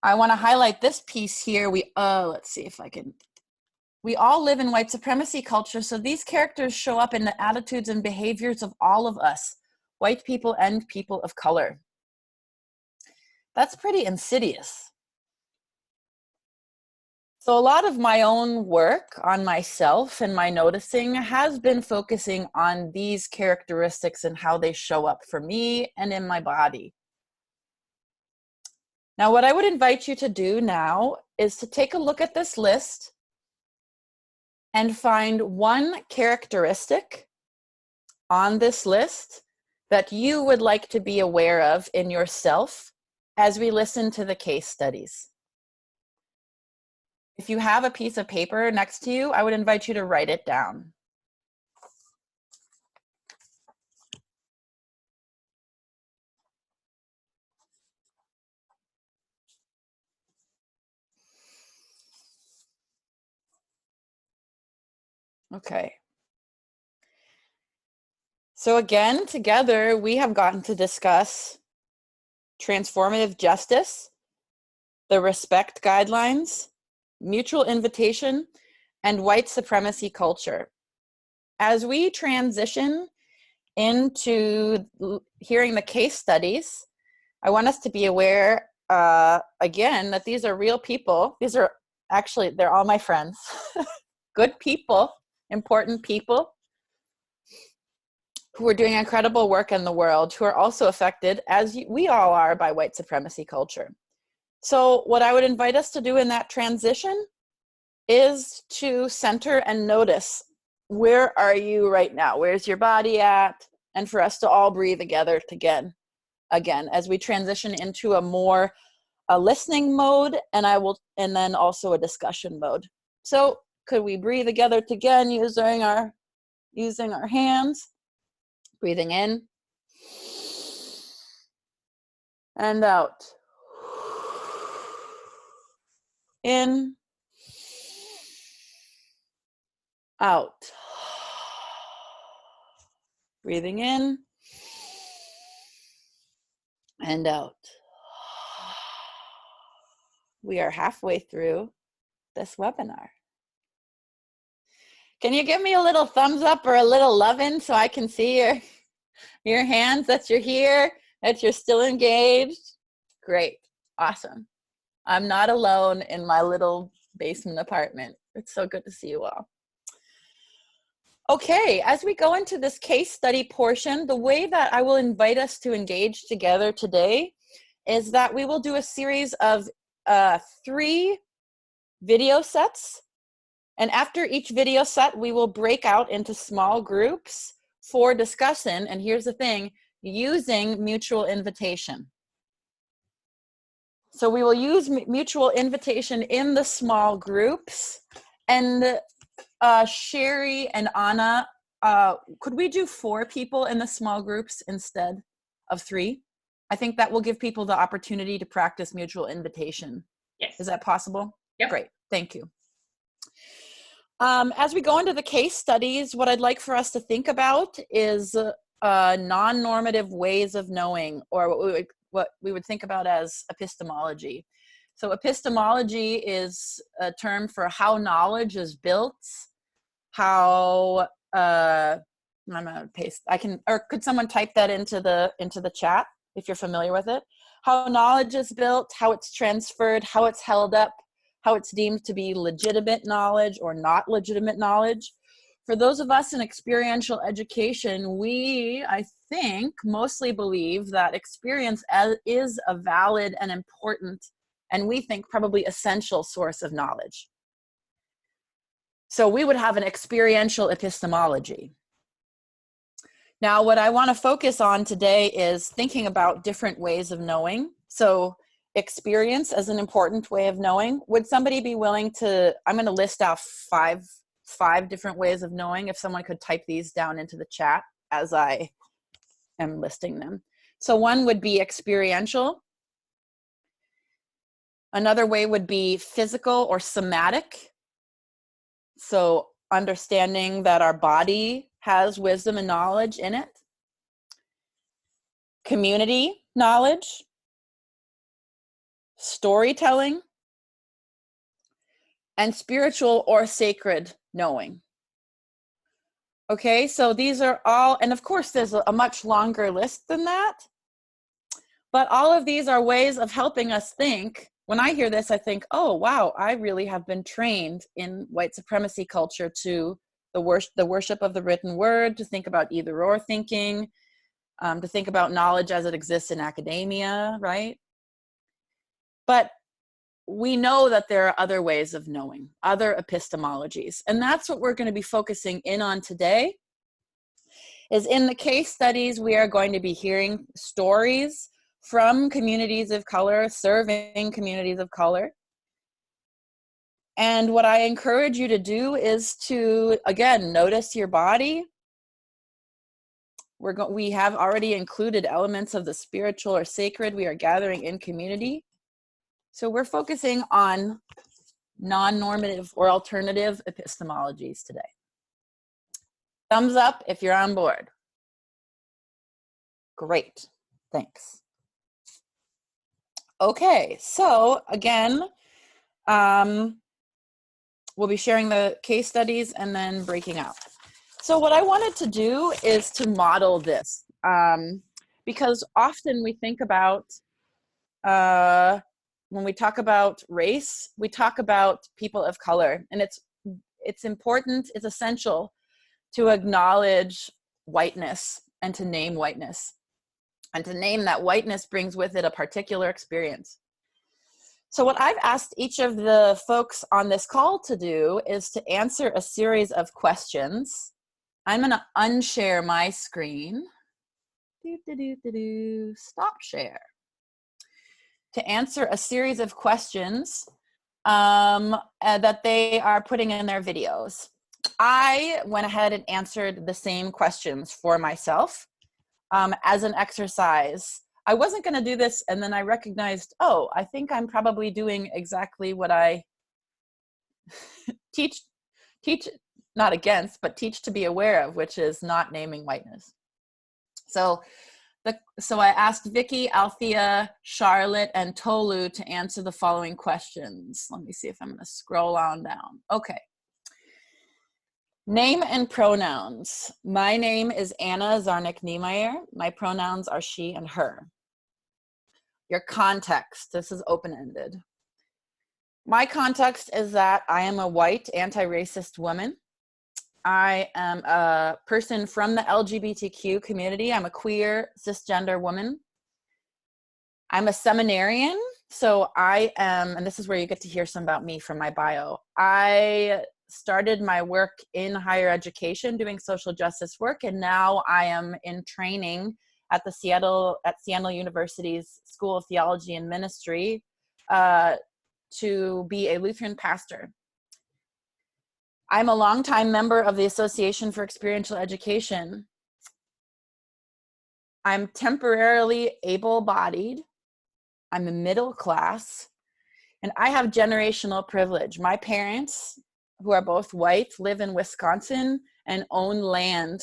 [SPEAKER 2] I want to highlight this piece here. Let's see if I can. We all live in white supremacy culture, so these characters show up in the attitudes and behaviors of all of us, white people and people of color. That's pretty insidious. So a lot of my own work on myself and my noticing has been focusing on these characteristics and how they show up for me and in my body. Now, what I would invite you to do now is to take a look at this list and find one characteristic on this list that you would like to be aware of in yourself as we listen to the case studies. If you have a piece of paper next to you, I would invite you to write it down. Okay. So again, together, we have gotten to discuss transformative justice, the respect guidelines, mutual invitation, and white supremacy culture. As we transition into hearing the case studies, I want us to be aware, again, that these are real people. These are actually, they're all my friends. Good people, important people, who are doing incredible work in the world, who are also affected, as we all are, by white supremacy culture. So what I would invite us to do in that transition is to center and notice, where are you right now? Where's your body at? And for us to all breathe together again, as we transition into a listening mode, and then also a discussion mode. So could we breathe together again using our hands? Breathing in and out. In, out. Breathing in and out. We are halfway through this webinar. Can you give me a little thumbs up or a little lovin' so I can see your hands that you're here, that you're still engaged? Great, awesome. I'm not alone in my little basement apartment. It's so good to see you all. Okay, as we go into this case study portion, the way that I will invite us to engage together today is that we will do a series of 3 video sets. And after each video set, we will break out into small groups for discussion. And here's the thing, using mutual invitation. So we will use mutual invitation in the small groups. And Sherry and Anna, could we do 4 people in the small groups instead of 3? I think that will give people the opportunity to practice mutual invitation.
[SPEAKER 1] Yes.
[SPEAKER 2] Is that possible?
[SPEAKER 1] Yep.
[SPEAKER 2] Great, thank you. As we go into the case studies, what I'd like for us to think about is non-normative ways of knowing, or what we would think about as epistemology. So epistemology is a term for how knowledge is built, how, I'm gonna paste, or could someone type that into the chat if you're familiar with it? How knowledge is built, how it's transferred, how it's held up, how it's deemed to be legitimate knowledge or not legitimate knowledge. For those of us in experiential education, we, I think, mostly believe that experience is a valid and important, and we think probably essential source of knowledge. So we would have an experiential epistemology. Now, what I want to focus on today is thinking about different ways of knowing. So experience as an important way of knowing. Would somebody be willing to, I'm going to list out five different ways of knowing, if someone could type these down into the chat as I am listing them. So one would be experiential. Another way would be physical or somatic. So understanding that our body has wisdom and knowledge in it. Community knowledge. Storytelling. And spiritual or sacred knowing. Okay, so these are all, and of course there's a much longer list than that, but all of these are ways of helping us think. When I hear this, I think, oh wow, I really have been trained in white supremacy culture to the worship of the written word, to think about either or thinking, to think about knowledge as it exists in academia, right? But we know that there are other ways of knowing, other epistemologies. And that's what we're going to be focusing in on today. Is in the case studies, we are going to be hearing stories from communities of color, serving communities of color. And what I encourage you to do is to, again, notice your body. We have already included elements of the spiritual or sacred. We are gathering in community. So we're focusing on non-normative or alternative epistemologies today. Thumbs up if you're on board. Great, thanks. Okay, so again, we'll be sharing the case studies and then breaking out. So what I wanted to do is to model this, because often we think about, when we talk about race, we talk about people of color, and it's important, it's essential to acknowledge whiteness and to name whiteness, and to name that whiteness brings with it a particular experience. So what I've asked each of the folks on this call to do is to answer a series of questions. I'm going to unshare my screen. Stop share. To answer a series of questions that they are putting in their videos. I went ahead and answered the same questions for myself as an exercise I wasn't going to do this, and then I recognized, oh, I think I'm probably doing exactly what I teach, not against, but teach to be aware of, which is not naming whiteness. So I asked Vicky, Althea, Charlotte, and Tolu to answer the following questions. Let me see if I'm going to scroll on down. Okay. Name and pronouns. My name is Anna Zarnik-Niemeyer. My pronouns are she and her. Your context. This is open-ended. My context is that I am a white anti-racist woman. I am a person from the LGBTQ community. I'm a queer cisgender woman. I'm a seminarian. So I am, and this is where you get to hear some about me from my bio. I started my work in higher education doing social justice work, and now I am in training at Seattle University's School of Theology and Ministry to be a Lutheran pastor. I'm a longtime member of the Association for Experiential Education. I'm temporarily able-bodied. I'm a middle class, and I have generational privilege. My parents, who are both white, live in Wisconsin and own land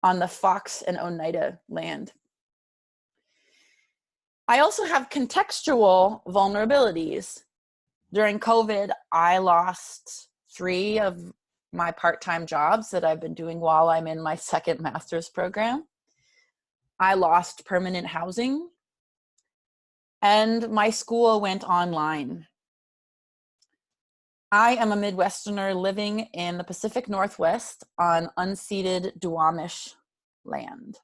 [SPEAKER 2] on the Fox and Oneida land. I also have contextual vulnerabilities. During COVID, I lost 3 of my part-time jobs that I've been doing while I'm in my second master's program. I lost permanent housing, and my school went online. I am a Midwesterner living in the Pacific Northwest on unceded Duwamish land.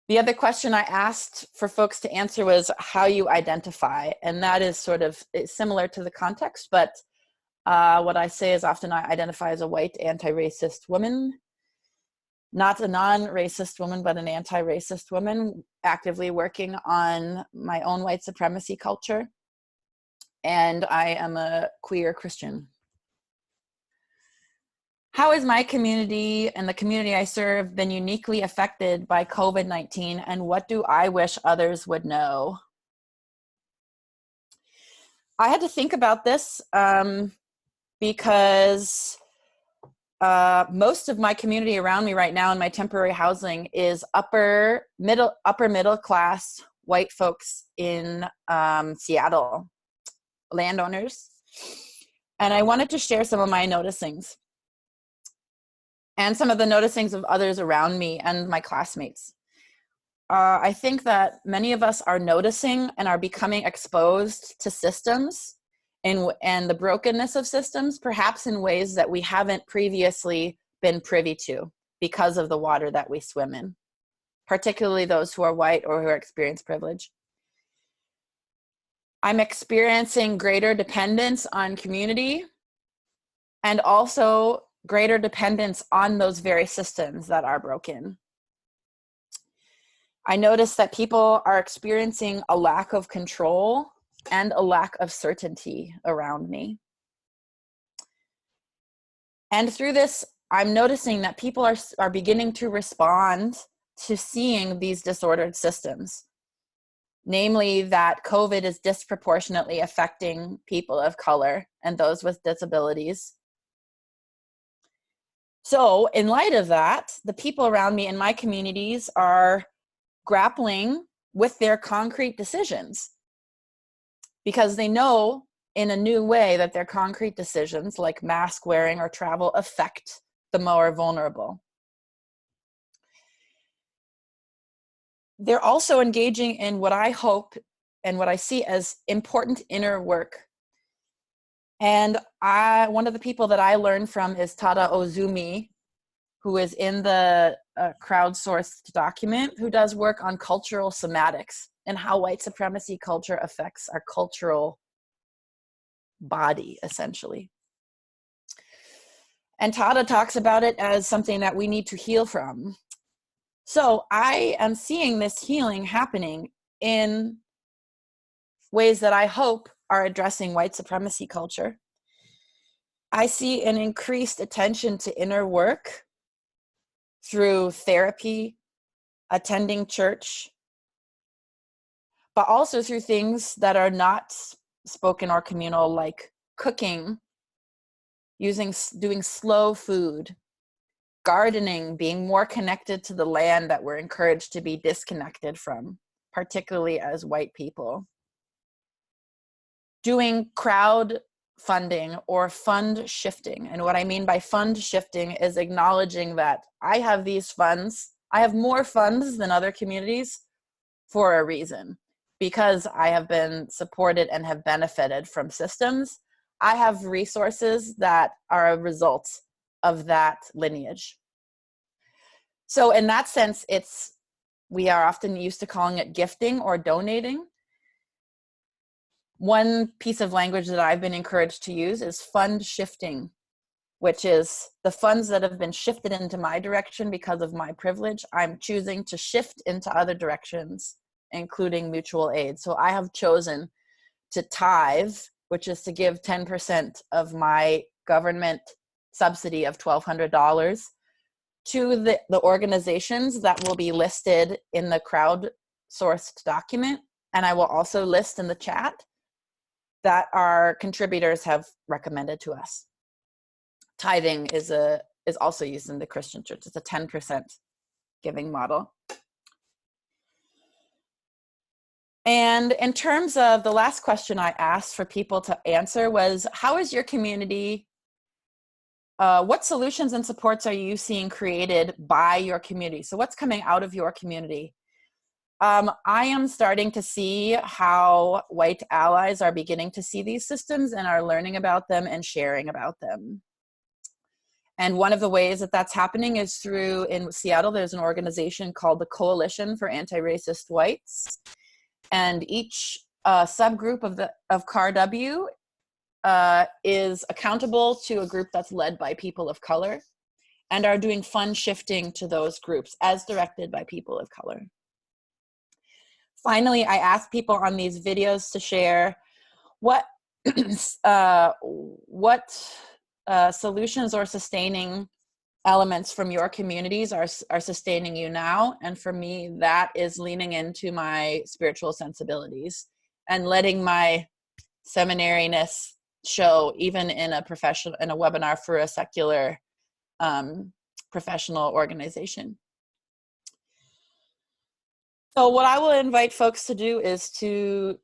[SPEAKER 2] The other question I asked for folks to answer was how you identify, and that is sort of similar to the context, but what I say is often I identify as a white anti-racist woman, not a non-racist woman, but an anti-racist woman actively working on my own white supremacy culture, and I am a queer Christian. How has my community and the community I serve been uniquely affected by COVID-19, and what do I wish others would know? I had to think about this because most of my community around me right now in my temporary housing is upper middle class white folks in Seattle, landowners. And I wanted to share some of my noticings and some of the noticings of others around me and my classmates. I think that many of us are noticing and are becoming exposed to systems and the brokenness of systems, perhaps in ways that we haven't previously been privy to because of the water that we swim in, particularly those who are white or who experience privilege. I'm experiencing greater dependence on community and also greater dependence on those very systems that are broken. I notice that people are experiencing a lack of control and a lack of certainty around me. And through this, I'm noticing that people are beginning to respond to seeing these disordered systems, namely that COVID is disproportionately affecting people of color and those with disabilities. So in light of that, the people around me in my communities are grappling with their concrete decisions because they know in a new way that their concrete decisions like mask wearing or travel affect the more vulnerable. They're also engaging in what I hope and what I see as important inner work. And one of the people that I learned from is Tada Ozumi, who is in the crowdsourced document, who does work on cultural somatics and how white supremacy culture affects our cultural body, essentially. And Tada talks about it as something that we need to heal from. So I am seeing this healing happening in ways that I hope are addressing white supremacy culture. I see an increased attention to inner work through therapy, attending church, but also through things that are not spoken or communal, like cooking, doing slow food, gardening, being more connected to the land that we're encouraged to be disconnected from, particularly as white people. Doing crowd funding or fund shifting. And what I mean by fund shifting is acknowledging that I have these funds, I have more funds than other communities for a reason. Because I have been supported and have benefited from systems, I have resources that are a result of that lineage. So in that sense, we are often used to calling it gifting or donating. One piece of language that I've been encouraged to use is fund shifting, which is the funds that have been shifted into my direction because of my privilege, I'm choosing to shift into other directions, including mutual aid. So I have chosen to tithe, which is to give 10% of my government subsidy of $1,200 to the organizations that will be listed in the crowdsourced document. And I will also list in the chat that our contributors have recommended to us. Tithing is also used in the Christian church. It's a 10% giving model. And in terms of the last question I asked for people to answer was, how is your community, what solutions and supports are you seeing created by your community? So what's coming out of your community? I am starting to see how white allies are beginning to see these systems and are learning about them and sharing about them. And one of the ways that that's happening is through, in Seattle, there's an organization called the Coalition for Anti-Racist Whites. And each subgroup of CAR-W is accountable to a group that's led by people of color and are doing fund shifting to those groups as directed by people of color. Finally, I asked people on these videos to share what solutions or sustaining elements from your communities are sustaining you now. And for me, that is leaning into my spiritual sensibilities and letting my seminariness show even in a webinar for a secular professional organization. So what I will invite folks to do is to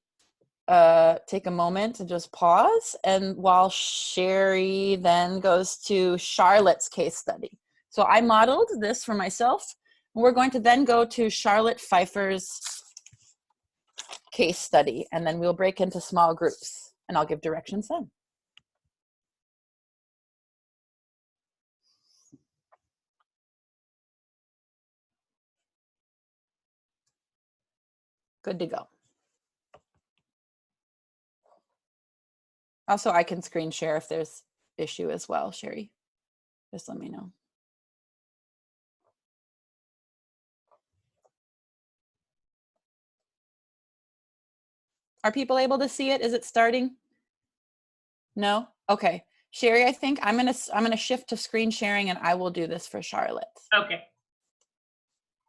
[SPEAKER 2] take a moment to just pause, and while Sherry then goes to Charlotte's case study. So I modeled this for myself. We're going to then go to Charlotte Pfeiffer's case study, and then we'll break into small groups, and I'll give directions then. Good to go. Also, I can screen share if there's issue as well, Sherry. Just let me know. Are people able to see it? Is it starting? No? Okay. Sherry, I think I'm gonna shift to screen sharing, and I will do this for Charlotte.
[SPEAKER 1] Okay.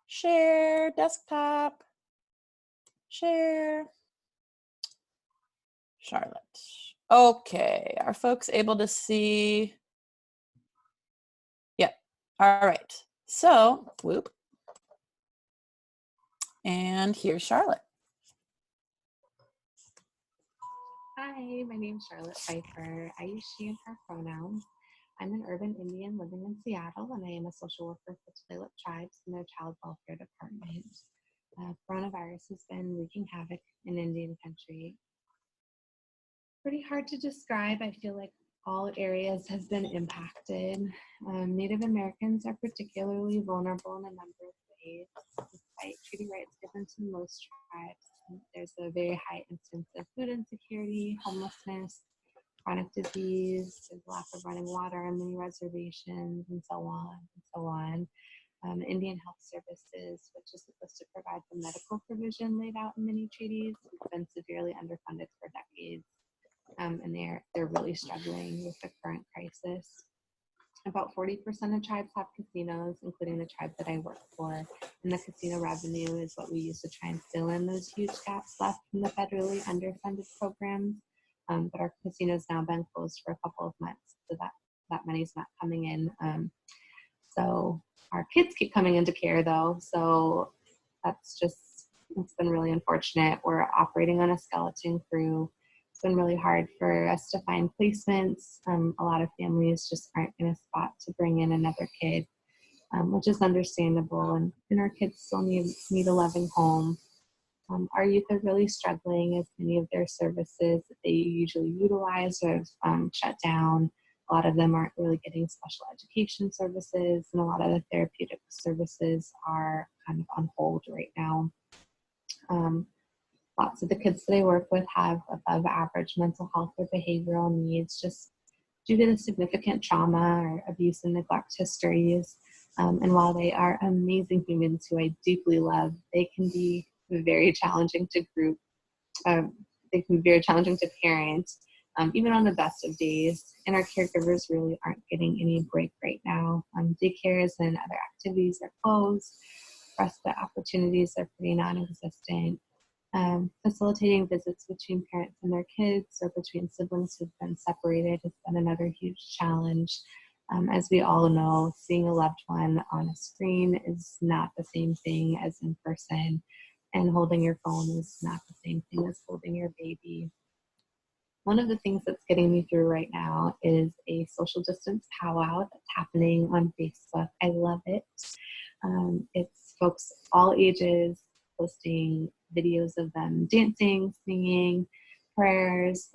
[SPEAKER 2] Share desktop. Share. Charlotte. Okay, are folks able to see? Yeah, all right. So, whoop. And here's Charlotte.
[SPEAKER 13] Hi, my name's Charlotte Pfeiffer. I use she and her pronouns. I'm an urban Indian living in Seattle, and I am a social worker for Tulalip Tribes in their child welfare department. Coronavirus has been wreaking havoc in Indian country. Pretty hard to describe. I feel like all areas have been impacted. Native Americans are particularly vulnerable in a number of ways. Despite treaty rights given to most tribes, there's a very high instance of food insecurity, homelessness, chronic disease, there's lack of running water on many reservations, and so on and so on. Indian Health Services, which is supposed to provide the medical provision laid out in many treaties, has been severely underfunded for decades. And they're really struggling with the current crisis. About 40% of tribes have casinos, including the tribe that I work for. And the casino revenue is what we use to try and fill in those huge gaps left from the federally underfunded programs. But our casino's now been closed for a couple of months, so that money's not coming in. So our kids keep coming into care though, so it's been really unfortunate. We're operating on a skeleton crew. It's been really hard for us to find placements. A lot of families just aren't in a spot to bring in another kid, which is understandable, and our kids still need a loving home. Our youth are really struggling as many of their services that they usually utilize have shut down. A lot of them aren't really getting special education services, and a lot of the therapeutic services are kind of on hold right now. Lots of the kids that I work with have above average mental health or behavioral needs just due to the significant trauma or abuse and neglect histories. And while they are amazing humans who I deeply love, they can be very challenging to group. They can be very challenging to parent, even on the best of days. And our caregivers really aren't getting any break right now. Daycares and other activities are closed. Respite opportunities are pretty non-existent. Facilitating visits between parents and their kids or between siblings who've been separated has been another huge challenge. As we all know, seeing a loved one on a screen is not the same thing as in person, and holding your phone is not the same thing as holding your baby. One of the things that's getting me through right now is a social distance powwow that's happening on Facebook. I love it. It's folks all ages posting videos of them dancing, singing, prayers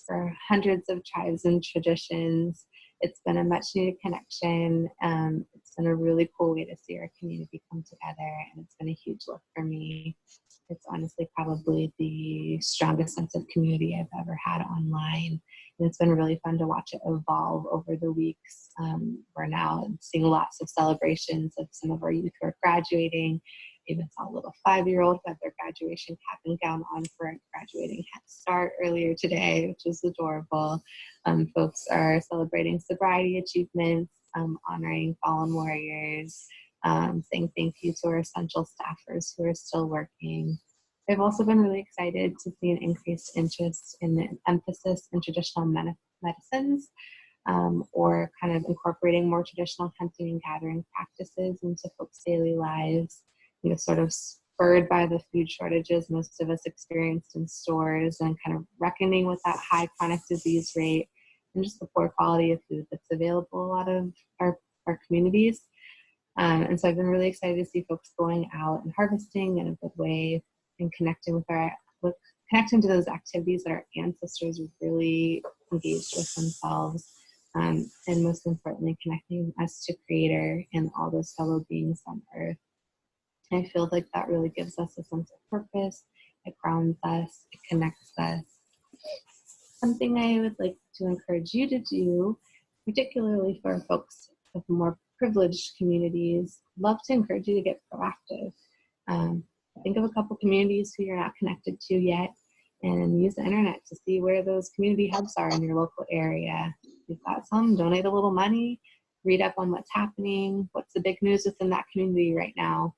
[SPEAKER 13] for hundreds of tribes and traditions. It's been a much needed connection. It's been a really cool way to see our community come together, and it's been a huge lift for me. It's honestly probably the strongest sense of community I've ever had online. And it's been really fun to watch it evolve over the weeks. We're now seeing lots of celebrations of some of our youth who are graduating. Even saw a little 5-year-old who had their graduation cap and gown on for a graduating Head Start earlier today, which was adorable. Folks are celebrating sobriety achievements, honoring fallen warriors, saying thank you to our essential staffers who are still working. I've also been really excited to see an increased interest in the emphasis in traditional medicines, or kind of incorporating more traditional hunting and gathering practices into folks' daily lives, sort of spurred by the food shortages most of us experienced in stores, and kind of reckoning with that high chronic disease rate and just the poor quality of food that's available in a lot of our communities. And so I've been really excited to see folks going out and harvesting in a good way and connecting connecting to those activities that our ancestors really engaged with themselves, and most importantly, connecting us to Creator and all those fellow beings on Earth. I feel like that really gives us a sense of purpose. It grounds us. It connects us. Something I would like to encourage you to do, particularly for folks with more privileged communities, love to encourage you to get proactive. Think of a couple communities who you're not connected to yet, and use the internet to see where those community hubs are in your local area. If you've got some, donate a little money, read up on what's happening, what's the big news within that community right now.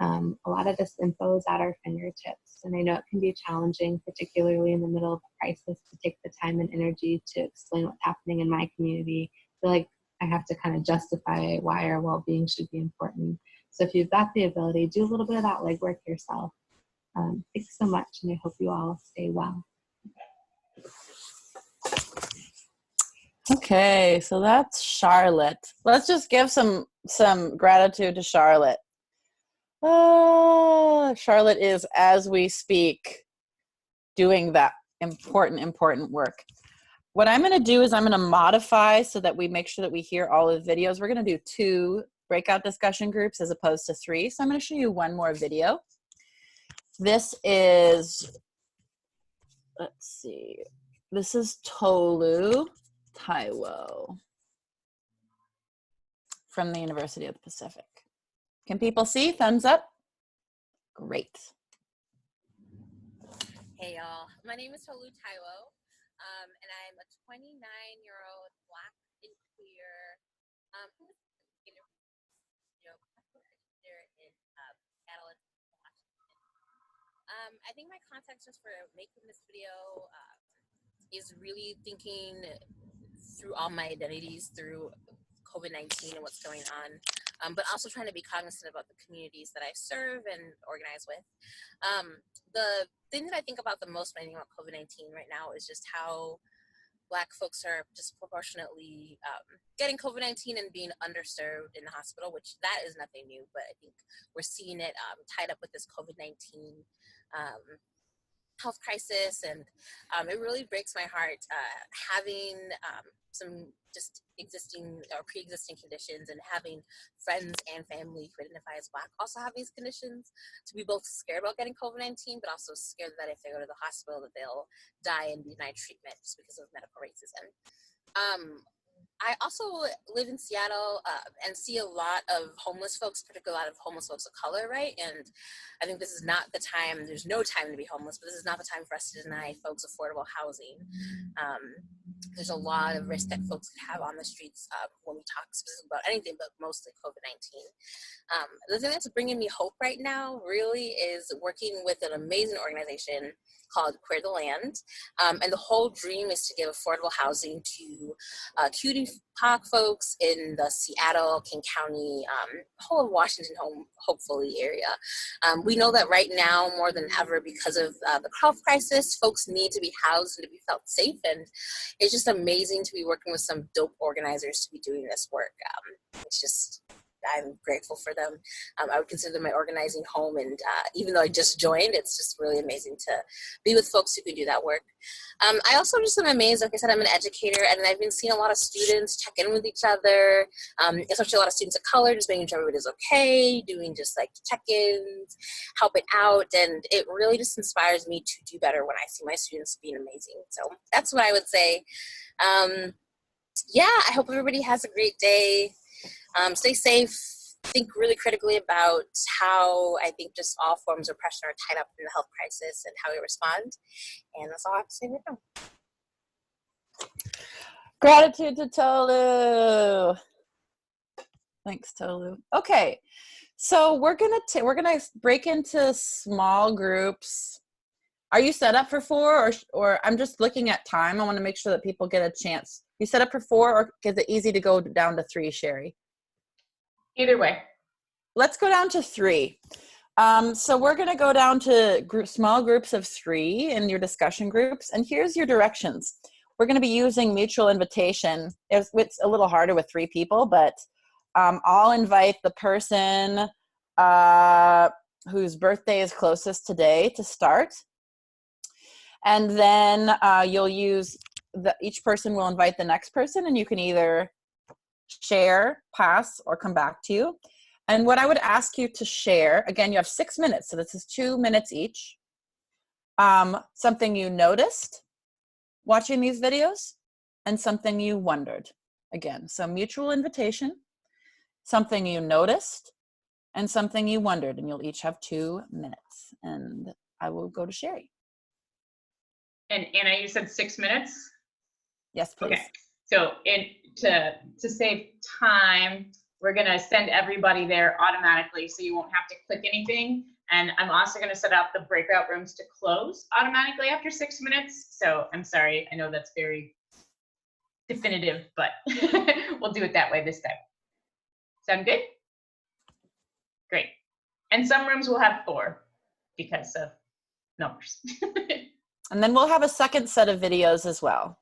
[SPEAKER 13] A lot of this info is at our fingertips, and I know it can be challenging, particularly in the middle of a crisis, to take the time and energy to explain what's happening in my community. I feel like I have to kind of justify why our well-being should be important. So if you've got the ability, do a little bit of that legwork yourself. Thanks so much, and I hope you all stay well.
[SPEAKER 2] Okay, so that's Charlotte. Let's just give some gratitude to Charlotte. Charlotte is, as we speak, doing that important work. What I'm going to do is I'm going to modify so that we make sure that we hear all the videos. We're going to do 2 breakout discussion groups as opposed to 3. So I'm going to show you one more video. This is, let's see, this is Tolu Taiwo from the University of the Pacific. Can people see? Thumbs up? Great.
[SPEAKER 14] Hey y'all, my name is Tolu Taiwo, and I'm a 29-year-old Black and queer Who was educator, there in Seattle and Washington. I think my context just for making this video is really thinking through all my identities through COVID-19 and what's going on, but also trying to be cognizant about the communities that I serve and organize with. The thing that I think about the most when I think about COVID-19 right now is just how Black folks are disproportionately getting COVID-19 and being underserved in the hospital, which that is nothing new, but I think we're seeing it tied up with this COVID-19 health crisis, and it really breaks my heart having some just existing or pre-existing conditions and having friends and family who identify as Black also have these conditions, to be both scared about getting COVID-19 but also scared that if they go to the hospital that they'll die and be denied treatment just because of medical racism. I also live in Seattle and see a lot of homeless folks, particularly a lot of homeless folks of color, right? And I think this is not the time, there's no time to be homeless, but this is not the time for us to deny folks affordable housing. There's a lot of risk that folks have on the streets when we talk specifically about anything, but mostly COVID-19. The thing that's bringing me hope right now really is working with an amazing organization called Queer the Land. And the whole dream is to give affordable housing to cutie POC folks in the Seattle, King County, whole of Washington, hopefully area. We know that right now, more than ever, because of the health crisis, folks need to be housed and to be felt safe. And it's just amazing to be working with some dope organizers to be doing this work. It's just, I'm grateful for them. I would consider them my organizing home, and even though I just joined, it's just really amazing to be with folks who can do that work. I also just am amazed, like I said, I'm an educator, and I've been seeing a lot of students check in with each other, especially a lot of students of color, just making sure everybody's okay, doing just like check-ins, helping out, and it really just inspires me to do better when I see my students being amazing. So that's what I would say. Yeah, I hope everybody has a great day. Stay safe, think really critically about how I think just all forms of oppression are tied up in the health crisis and how we respond. And that's all I have to say right now.
[SPEAKER 2] Gratitude to Tolu. Thanks, Tolu. Okay, so we're gonna break into small groups. Are you set up for 4, or I'm just looking at time? I want to make sure that people get a chance. You set up for 4, or is it easy to go down to 3, Sherry?
[SPEAKER 1] Either way.
[SPEAKER 2] Let's go down to 3. So we're going to go down to small groups of 3 in your discussion groups. And here's your directions. We're going to be using mutual invitation. It's a little harder with 3 people, but I'll invite the person whose birthday is closest today to start. And then you'll use, each person will invite the next person, and you can either share, pass, or come back to you. And what I would ask you to share, again, you have 6 minutes, so this is 2 minutes each. Something you noticed watching these videos, and something you wondered. Again, so mutual invitation, something you noticed, and something you wondered, and you'll each have 2 minutes. And I will go to Sherry.
[SPEAKER 1] And Anna, you said 6 minutes?
[SPEAKER 2] Yes, please.
[SPEAKER 1] Okay. So to save time, we're gonna send everybody there automatically, so you won't have to click anything. And I'm also gonna set up the breakout rooms to close automatically after 6 minutes. So I'm sorry, I know that's very definitive, but we'll do it that way this time. Sound good? Great. And some rooms will have 4 because of numbers.
[SPEAKER 2] And then we'll have a second set of videos as well.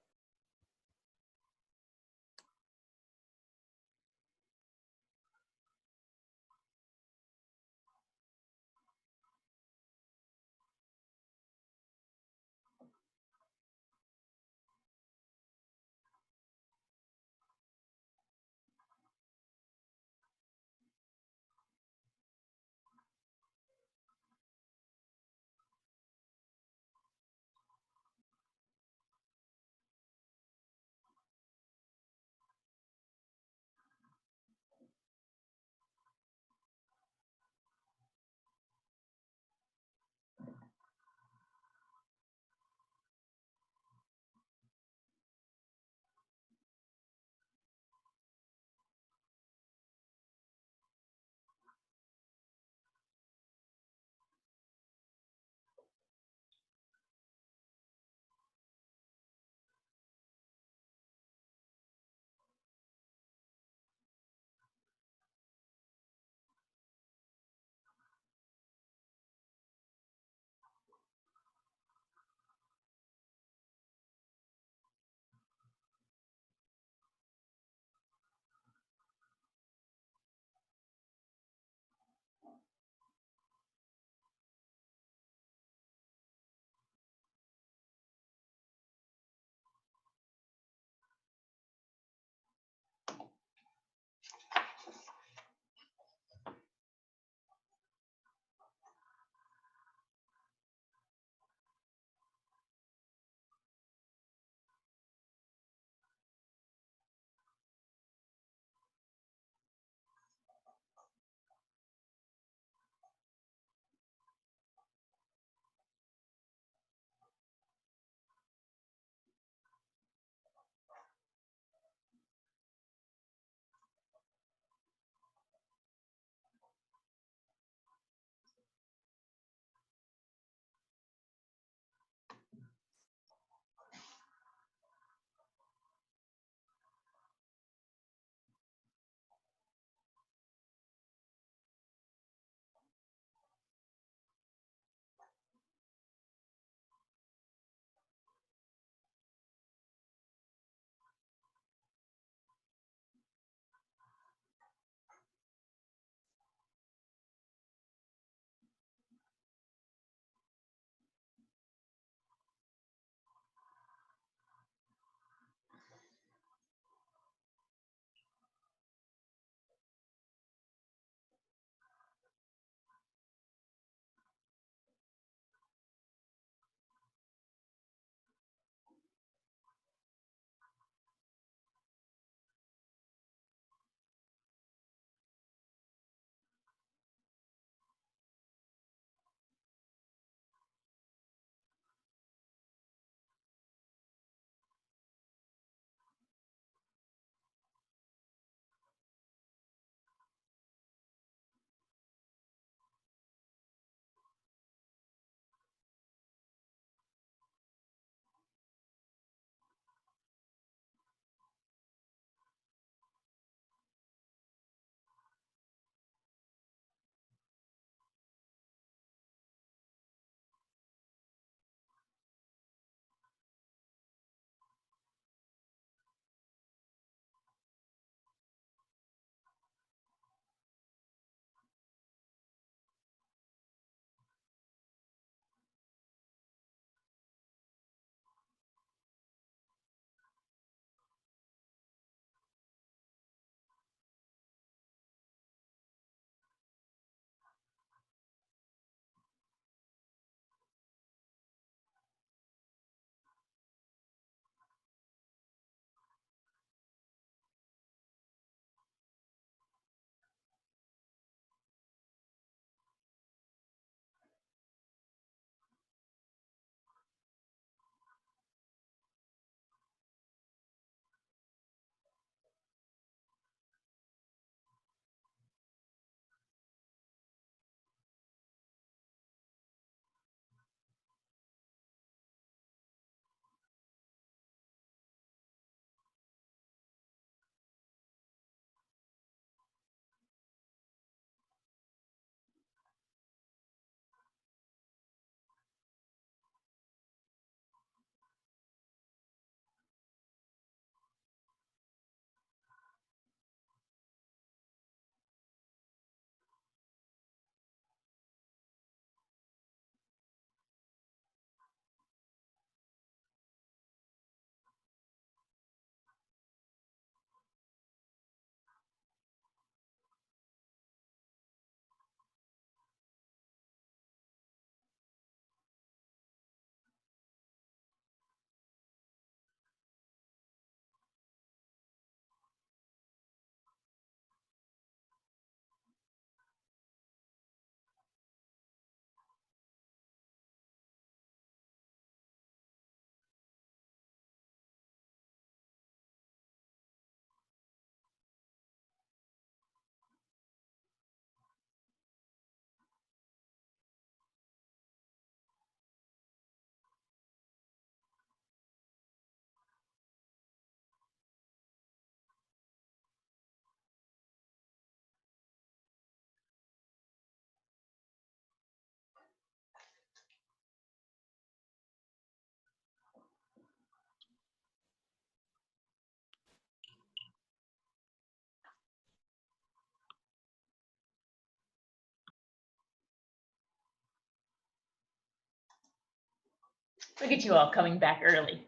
[SPEAKER 1] Look at you all coming back early.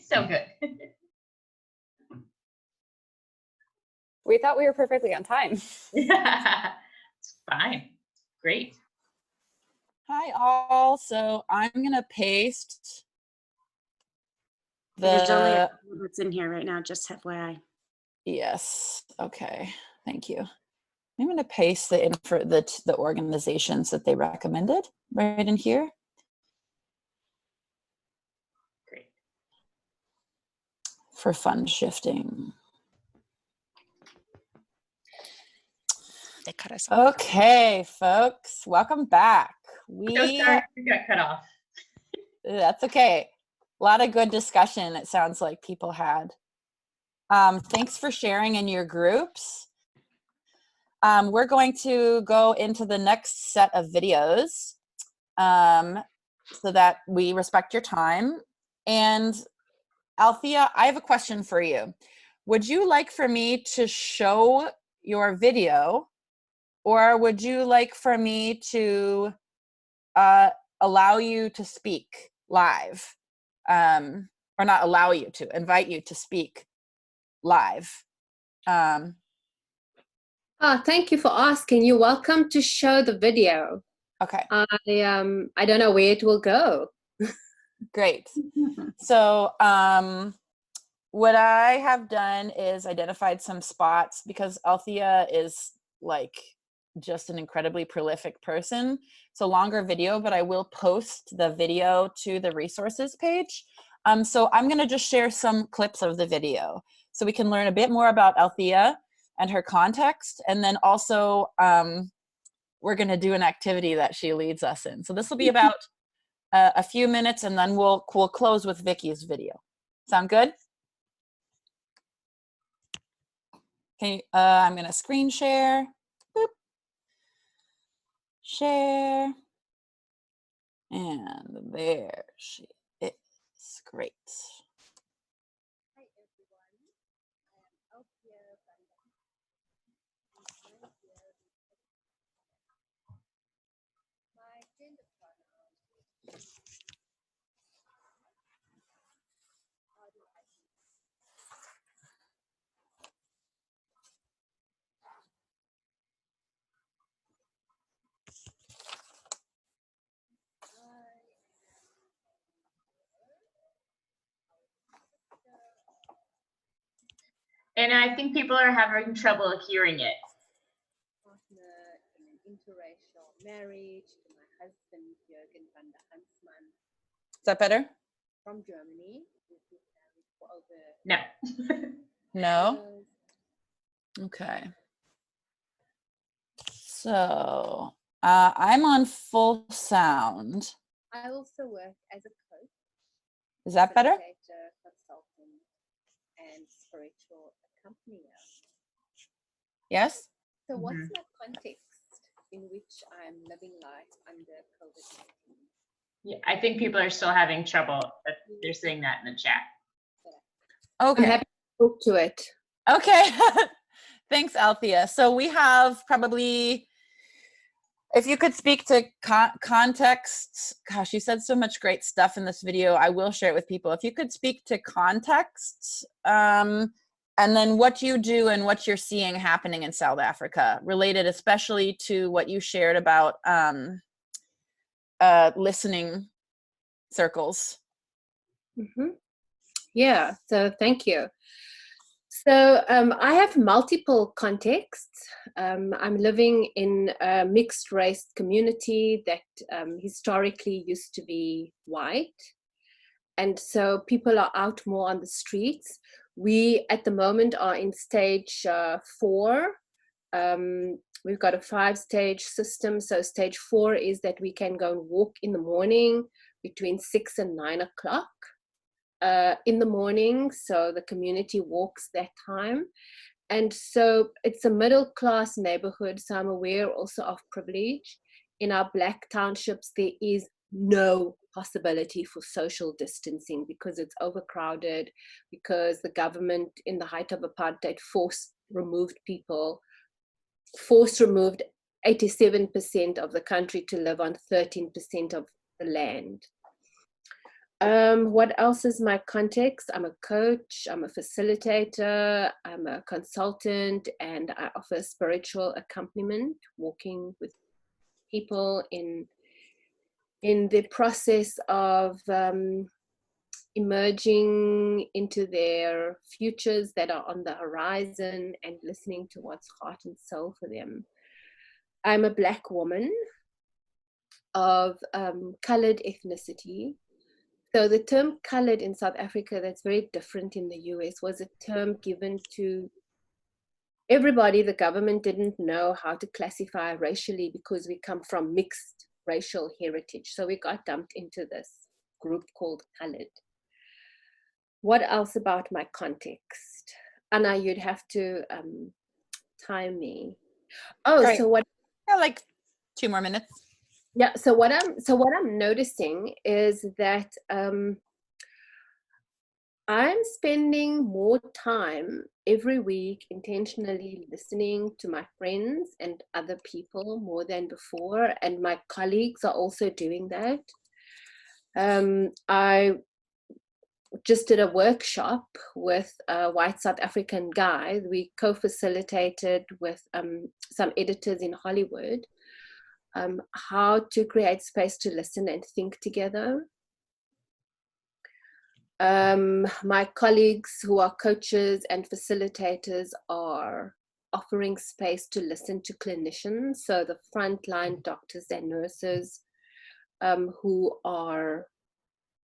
[SPEAKER 1] So good.
[SPEAKER 15] We thought we were perfectly on time.
[SPEAKER 1] It's fine. Great.
[SPEAKER 2] Hi all. So I'm gonna paste
[SPEAKER 3] There's only a
[SPEAKER 2] the,
[SPEAKER 3] couple that's in here right now, just FYI.
[SPEAKER 2] yes, okay, thank you. I'm gonna paste the info, the organizations that they recommended right in here.
[SPEAKER 1] Great.
[SPEAKER 2] For fund shifting.
[SPEAKER 15] They cut us off.
[SPEAKER 2] Okay, folks, welcome back.
[SPEAKER 1] So sorry we got cut off.
[SPEAKER 2] That's okay. A lot of good discussion, it sounds like people had. Thanks for sharing in your groups. We're going to go into the next set of videos so that we respect your time. And Althea, I have a question for you. Would you like for me to show your video, or would you like for me to allow you to speak live? Or not allow you to, invite you to speak live.
[SPEAKER 16] Thank you for asking. You're welcome to show the video.
[SPEAKER 2] Okay.
[SPEAKER 16] I don't know where it will go.
[SPEAKER 2] Great. So what I have done is identified some spots, because Althea is like just an incredibly prolific person. So longer video, but I will post the video to the resources page. So I'm gonna just share some clips of the video so we can learn a bit more about Althea and her context. And then also we're gonna do an activity that she leads us in. So this will be about a few minutes, and then we'll close with Vicky's video. Sound good? Okay, I'm gonna screen share. Boop. Share. And there she is. Great.
[SPEAKER 17] Hi everyone, I am Althea Banda. My gender pronoun is how do I
[SPEAKER 1] And I think people are having trouble hearing it.
[SPEAKER 17] partner in an interracial marriage to my husband, Jürgen van der Hansman.
[SPEAKER 2] Is that better?
[SPEAKER 17] From Germany. We've been married for over
[SPEAKER 2] No. No? Okay. So I'm on full sound.
[SPEAKER 17] I also work as a coach.
[SPEAKER 2] Is that better?
[SPEAKER 17] Facilitator, consultant, and spiritual accompanier.
[SPEAKER 2] Yes?
[SPEAKER 17] So what's my context in which I'm living life under COVID-19?
[SPEAKER 1] Yeah, I think people are still having trouble, but they're saying that in the chat.
[SPEAKER 2] Okay.
[SPEAKER 16] I'm happy to talk to it.
[SPEAKER 2] Okay. Thanks, Althea. So we have probably, if you could speak to context, gosh, you said so much great stuff in this video. I will share it with people. If you could speak to context, and then what you do and what you're seeing happening in South Africa, related especially to what you shared about listening circles.
[SPEAKER 16] Mm-hmm. Yeah, so thank you. So I have multiple contexts. I'm living in a mixed race community that historically used to be white. And so people are out more on the streets. We, at the moment, are in stage 4. We've got a 5-stage system. So stage 4 is that we can go and walk in the morning between 6 and 9 o'clock in the morning. So the community walks that time. And so it's a middle-class neighborhood. So I'm aware also of privilege. In our Black townships, there is no possibility for social distancing because it's overcrowded, because the government in the height of apartheid force removed 87% of the country to live on 13% of the land. What else is my context? I'm a coach, I'm a facilitator, I'm a consultant, and I offer spiritual accompaniment, walking with people in the process of emerging into their futures that are on the horizon and listening to what's heart and soul for them. I'm a Black woman of colored ethnicity. So the term colored in South Africa, that's very different in the US, was a term given to everybody. The government didn't know how to classify racially because we come from mixed racial heritage. So we got dumped into this group called colored. What else about my context? Anna, you'd have to time me. Oh,
[SPEAKER 2] Great.
[SPEAKER 16] so what?
[SPEAKER 2] Yeah, like 2 more minutes.
[SPEAKER 16] Yeah. So what I'm noticing is that I'm spending more time every week intentionally listening to my friends and other people more than before, and my colleagues are also doing that. I just did a workshop with a white South African guy. We co-facilitated with some editors in Hollywood how to create space to listen and think together. My colleagues who are coaches and facilitators are offering space to listen to clinicians, so the frontline doctors and nurses who are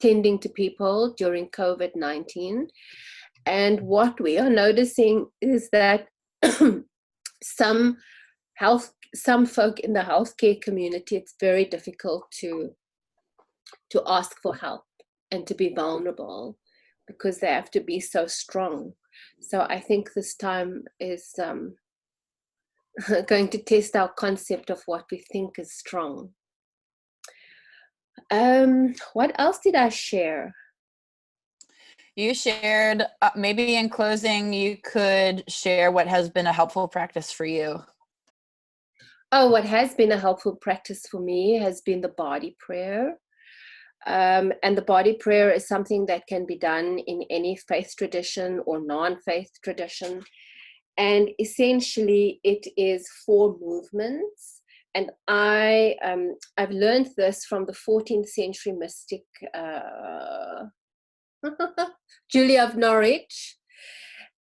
[SPEAKER 16] tending to people during COVID-19. And what we are noticing is that some folk in the healthcare community, it's very difficult to ask for help and to be vulnerable because they have to be so strong. So I think this time is going to test our concept of what we think is strong. What else did I share?
[SPEAKER 2] You shared, maybe in closing, you could share what has been a helpful practice for you.
[SPEAKER 16] Oh, what has been a helpful practice for me has been the body prayer. And the body prayer is something that can be done in any faith tradition or non-faith tradition. And essentially it is 4 movements. And I've learned this from the 14th century mystic Julia of Norwich.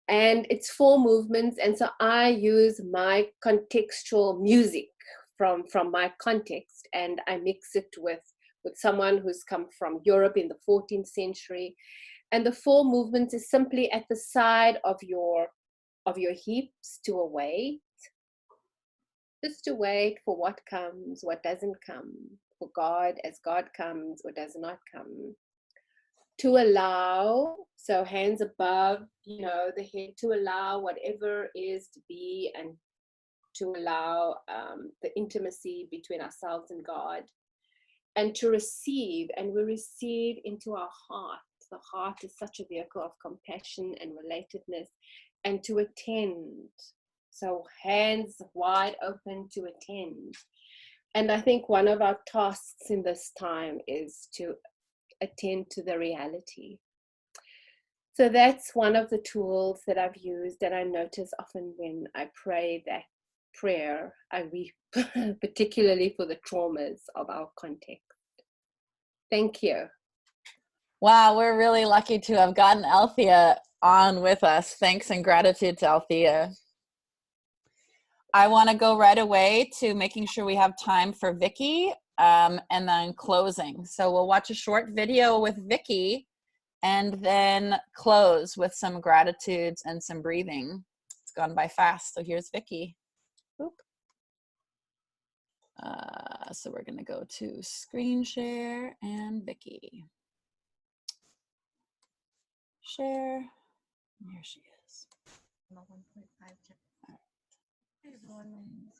[SPEAKER 16] And it's 4 movements. And so I use my contextual music from my context, and I mix it with someone who's come from Europe in the 14th century. And the 4 movements is simply at the side of your hips to await. Just to wait for what comes, what doesn't come, for God as God comes or does not come. To allow, so hands above, the head, to allow whatever is to be, and to allow the intimacy between ourselves and God. And to receive, and we receive into our heart. The heart is such a vehicle of compassion and relatedness, and to attend. So hands wide open to attend. And I think one of our tasks in this time is to attend to the reality. So that's one of the tools that I've used, and I notice often when I pray that prayer, I weep, particularly for the traumas of our context. Thank you.
[SPEAKER 2] Wow, we're really lucky to have gotten Althea on with us. Thanks and gratitude to Althea. I want to go right away to making sure we have time for Vicky and then closing. So we'll watch a short video with Vicky and then close with some gratitudes and some breathing. It's gone by fast. So here's Vicky. Oop. So we're going to go to screen share and Vicky. Share. Here she is.
[SPEAKER 18] I'm a 1.5 gender. Hi everyone, my name is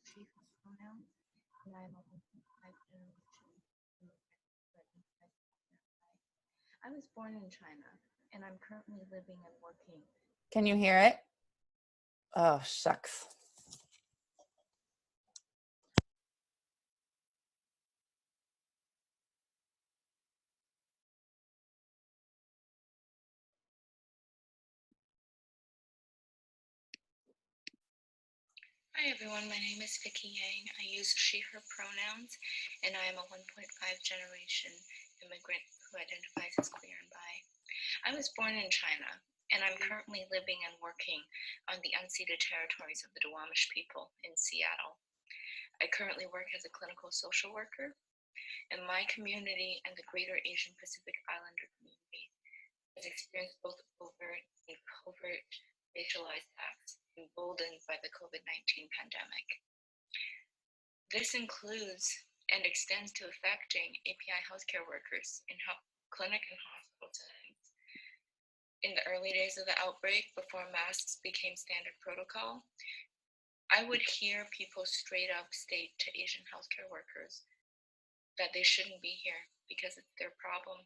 [SPEAKER 18] Chief of Pronouns, and I am a 1.5 generation immigrant. I was born in China, and I'm currently living and working.
[SPEAKER 2] Can you hear it? Oh, shucks.
[SPEAKER 18] Hi everyone, my name is Vicky Yang. I use she, her pronouns, and I am a 1.5 generation immigrant who identifies as queer and bi. I was born in China, and I'm currently living and working on the unceded territories of the Duwamish people in Seattle. I currently work as a clinical social worker, and my community and the greater Asian Pacific Islander community has experienced both overt and covert racialized acts emboldened by the COVID-19 pandemic. This includes and extends to affecting API healthcare workers in clinic and hospital settings. In the early days of the outbreak, before masks became standard protocol, I would hear people straight up state to Asian healthcare workers that they shouldn't be here because it's their problem.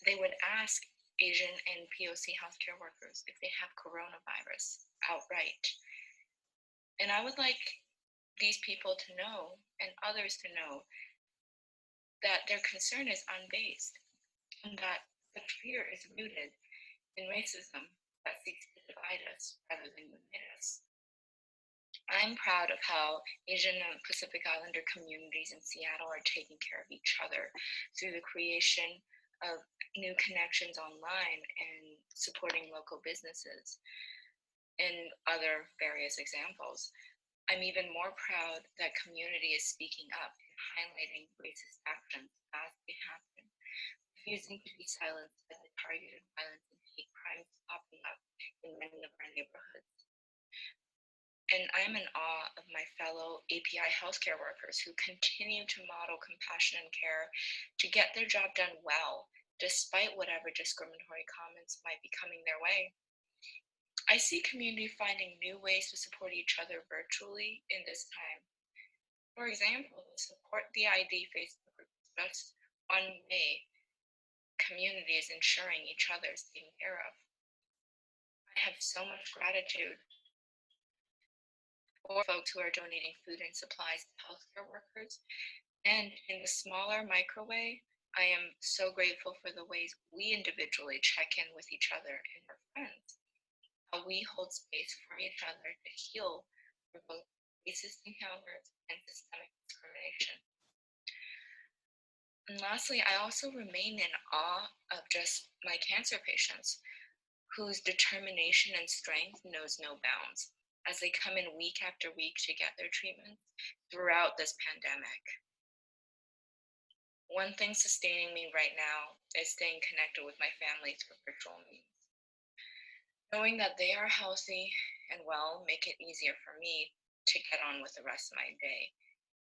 [SPEAKER 18] They would ask Asian and POC healthcare workers if they have coronavirus outright. And I would like these people to know, and others to know, that their concern is unbased, and that the fear is rooted in racism that seeks to divide us rather than unite us. I'm proud of how Asian and Pacific Islander communities in Seattle are taking care of each other through the creation of new connections online and supporting local businesses and other various examples. I'm even more proud that community is speaking up and highlighting racist actions as they happen, refusing to be silenced by the targeted violence and hate crimes popping up in many of our neighborhoods. And I'm in awe of my fellow API healthcare workers who continue to model compassion and care to get their job done well, despite whatever discriminatory comments might be coming their way. I see community finding new ways to support each other virtually in this time. For example, support the ID Facebook group is just one way community is ensuring each other is taken care of. I have so much gratitude for folks who are donating food and supplies to healthcare workers. And in the smaller micro way, I am so grateful for the ways we individually check in with each other and our friends, how we hold space for each other to heal from both racist encounters and systemic discrimination. And lastly, I also remain in awe of just my cancer patients whose determination and strength knows no bounds as they come in week after week to get their treatments throughout this pandemic. One thing sustaining me right now is staying connected with my family through virtual means. Knowing that they are healthy and well make it easier for me to get on with the rest of my day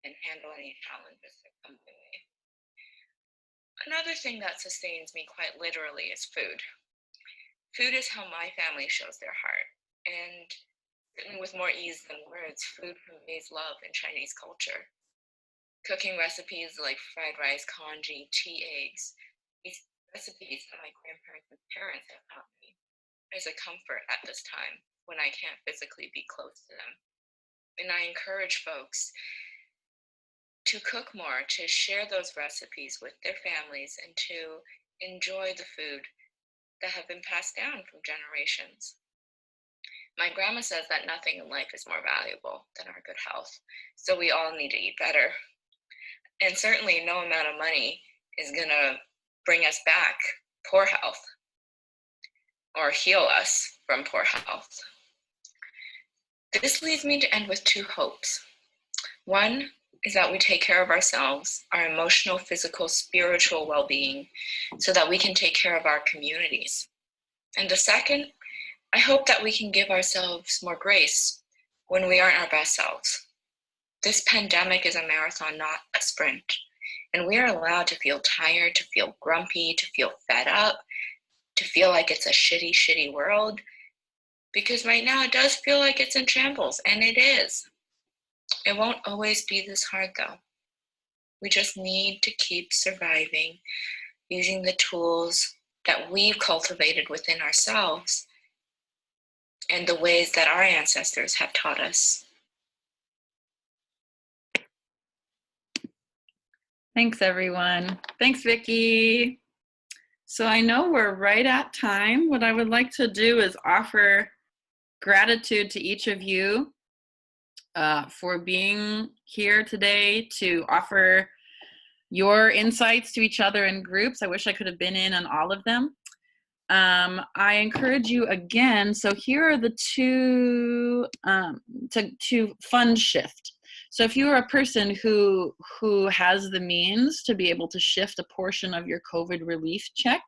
[SPEAKER 18] and handle any challenges that come my way. Another thing that sustains me quite literally is food. Food is how my family shows their heart, and certainly with more ease than words, food conveys love in Chinese culture. Cooking recipes like fried rice, congee, tea eggs, these recipes that my grandparents and parents have taught me is a comfort at this time when I can't physically be close to them. And I encourage folks to cook more, to share those recipes with their families, and to enjoy the food that have been passed down from generations. My grandma says that nothing in life is more valuable than our good health, so we all need to eat better. And certainly no amount of money is gonna bring us back poor health or heal us from poor health. This leads me to end with two hopes. One is that we take care of ourselves, our emotional, physical, spiritual well-being, so that we can take care of our communities. And the second, I hope that we can give ourselves more grace when we aren't our best selves. This pandemic is a marathon, not a sprint. And we are allowed to feel tired, to feel grumpy, to feel fed up, to feel like it's a shitty, shitty world. Because right now it does feel like it's in shambles, and it is. It won't always be this hard though. We just need to keep surviving using the tools that we've cultivated within ourselves and the ways that our ancestors have taught us.
[SPEAKER 2] Thanks, everyone. Thanks, Vicki. So I know we're right at time. What I would like to do is offer gratitude to each of you for being here today to offer your insights to each other in groups. I wish I could have been in on all of them. I encourage you again, so here are the two, to fund shift. So if you are a person who has the means to be able to shift a portion of your COVID relief check,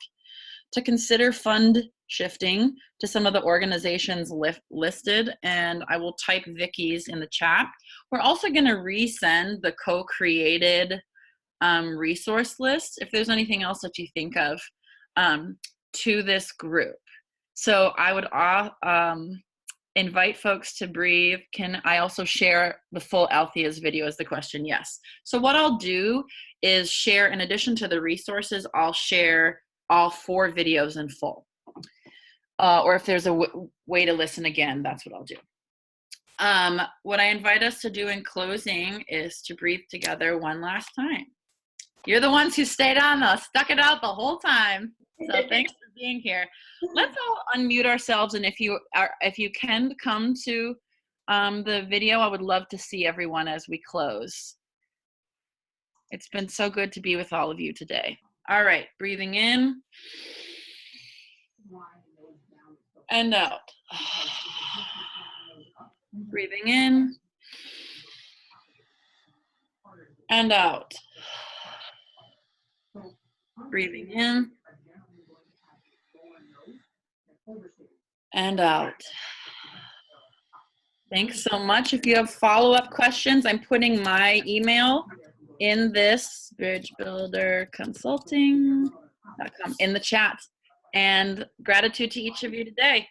[SPEAKER 2] to consider fund shifting to some of the organizations listed, and I will type Vicky's in the chat. We're also going to resend the co-created resource list, if there's anything else that you think of, to this group. So I would invite folks to breathe. Can I also share the full Althea's video as the question? Yes. So what I'll do is share, in addition to the resources, I'll share all 4 videos in full. Or if there's a way to listen again, that's what I'll do. What I invite us to do in closing is to breathe together one last time. You're the ones who stayed on us, stuck it out the whole time. So thanks for being here. Let's all unmute ourselves, and if you can come to the video, I would love to see everyone as we close. It's been so good to be with all of you today. All right, breathing in and out. Breathing in and out. Breathing in and out. Thanks so much. If you have follow-up questions, I'm putting my email in this bridgebuilderconsulting.com in the chat. And gratitude to each of you today.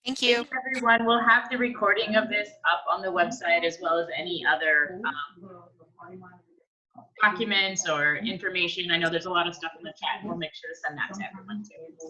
[SPEAKER 1] Thank you. Thank you, everyone. We'll have the recording of this up on the website, as well as any other documents or information. I know there's a lot of stuff in the chat. We'll make sure to send that to everyone too.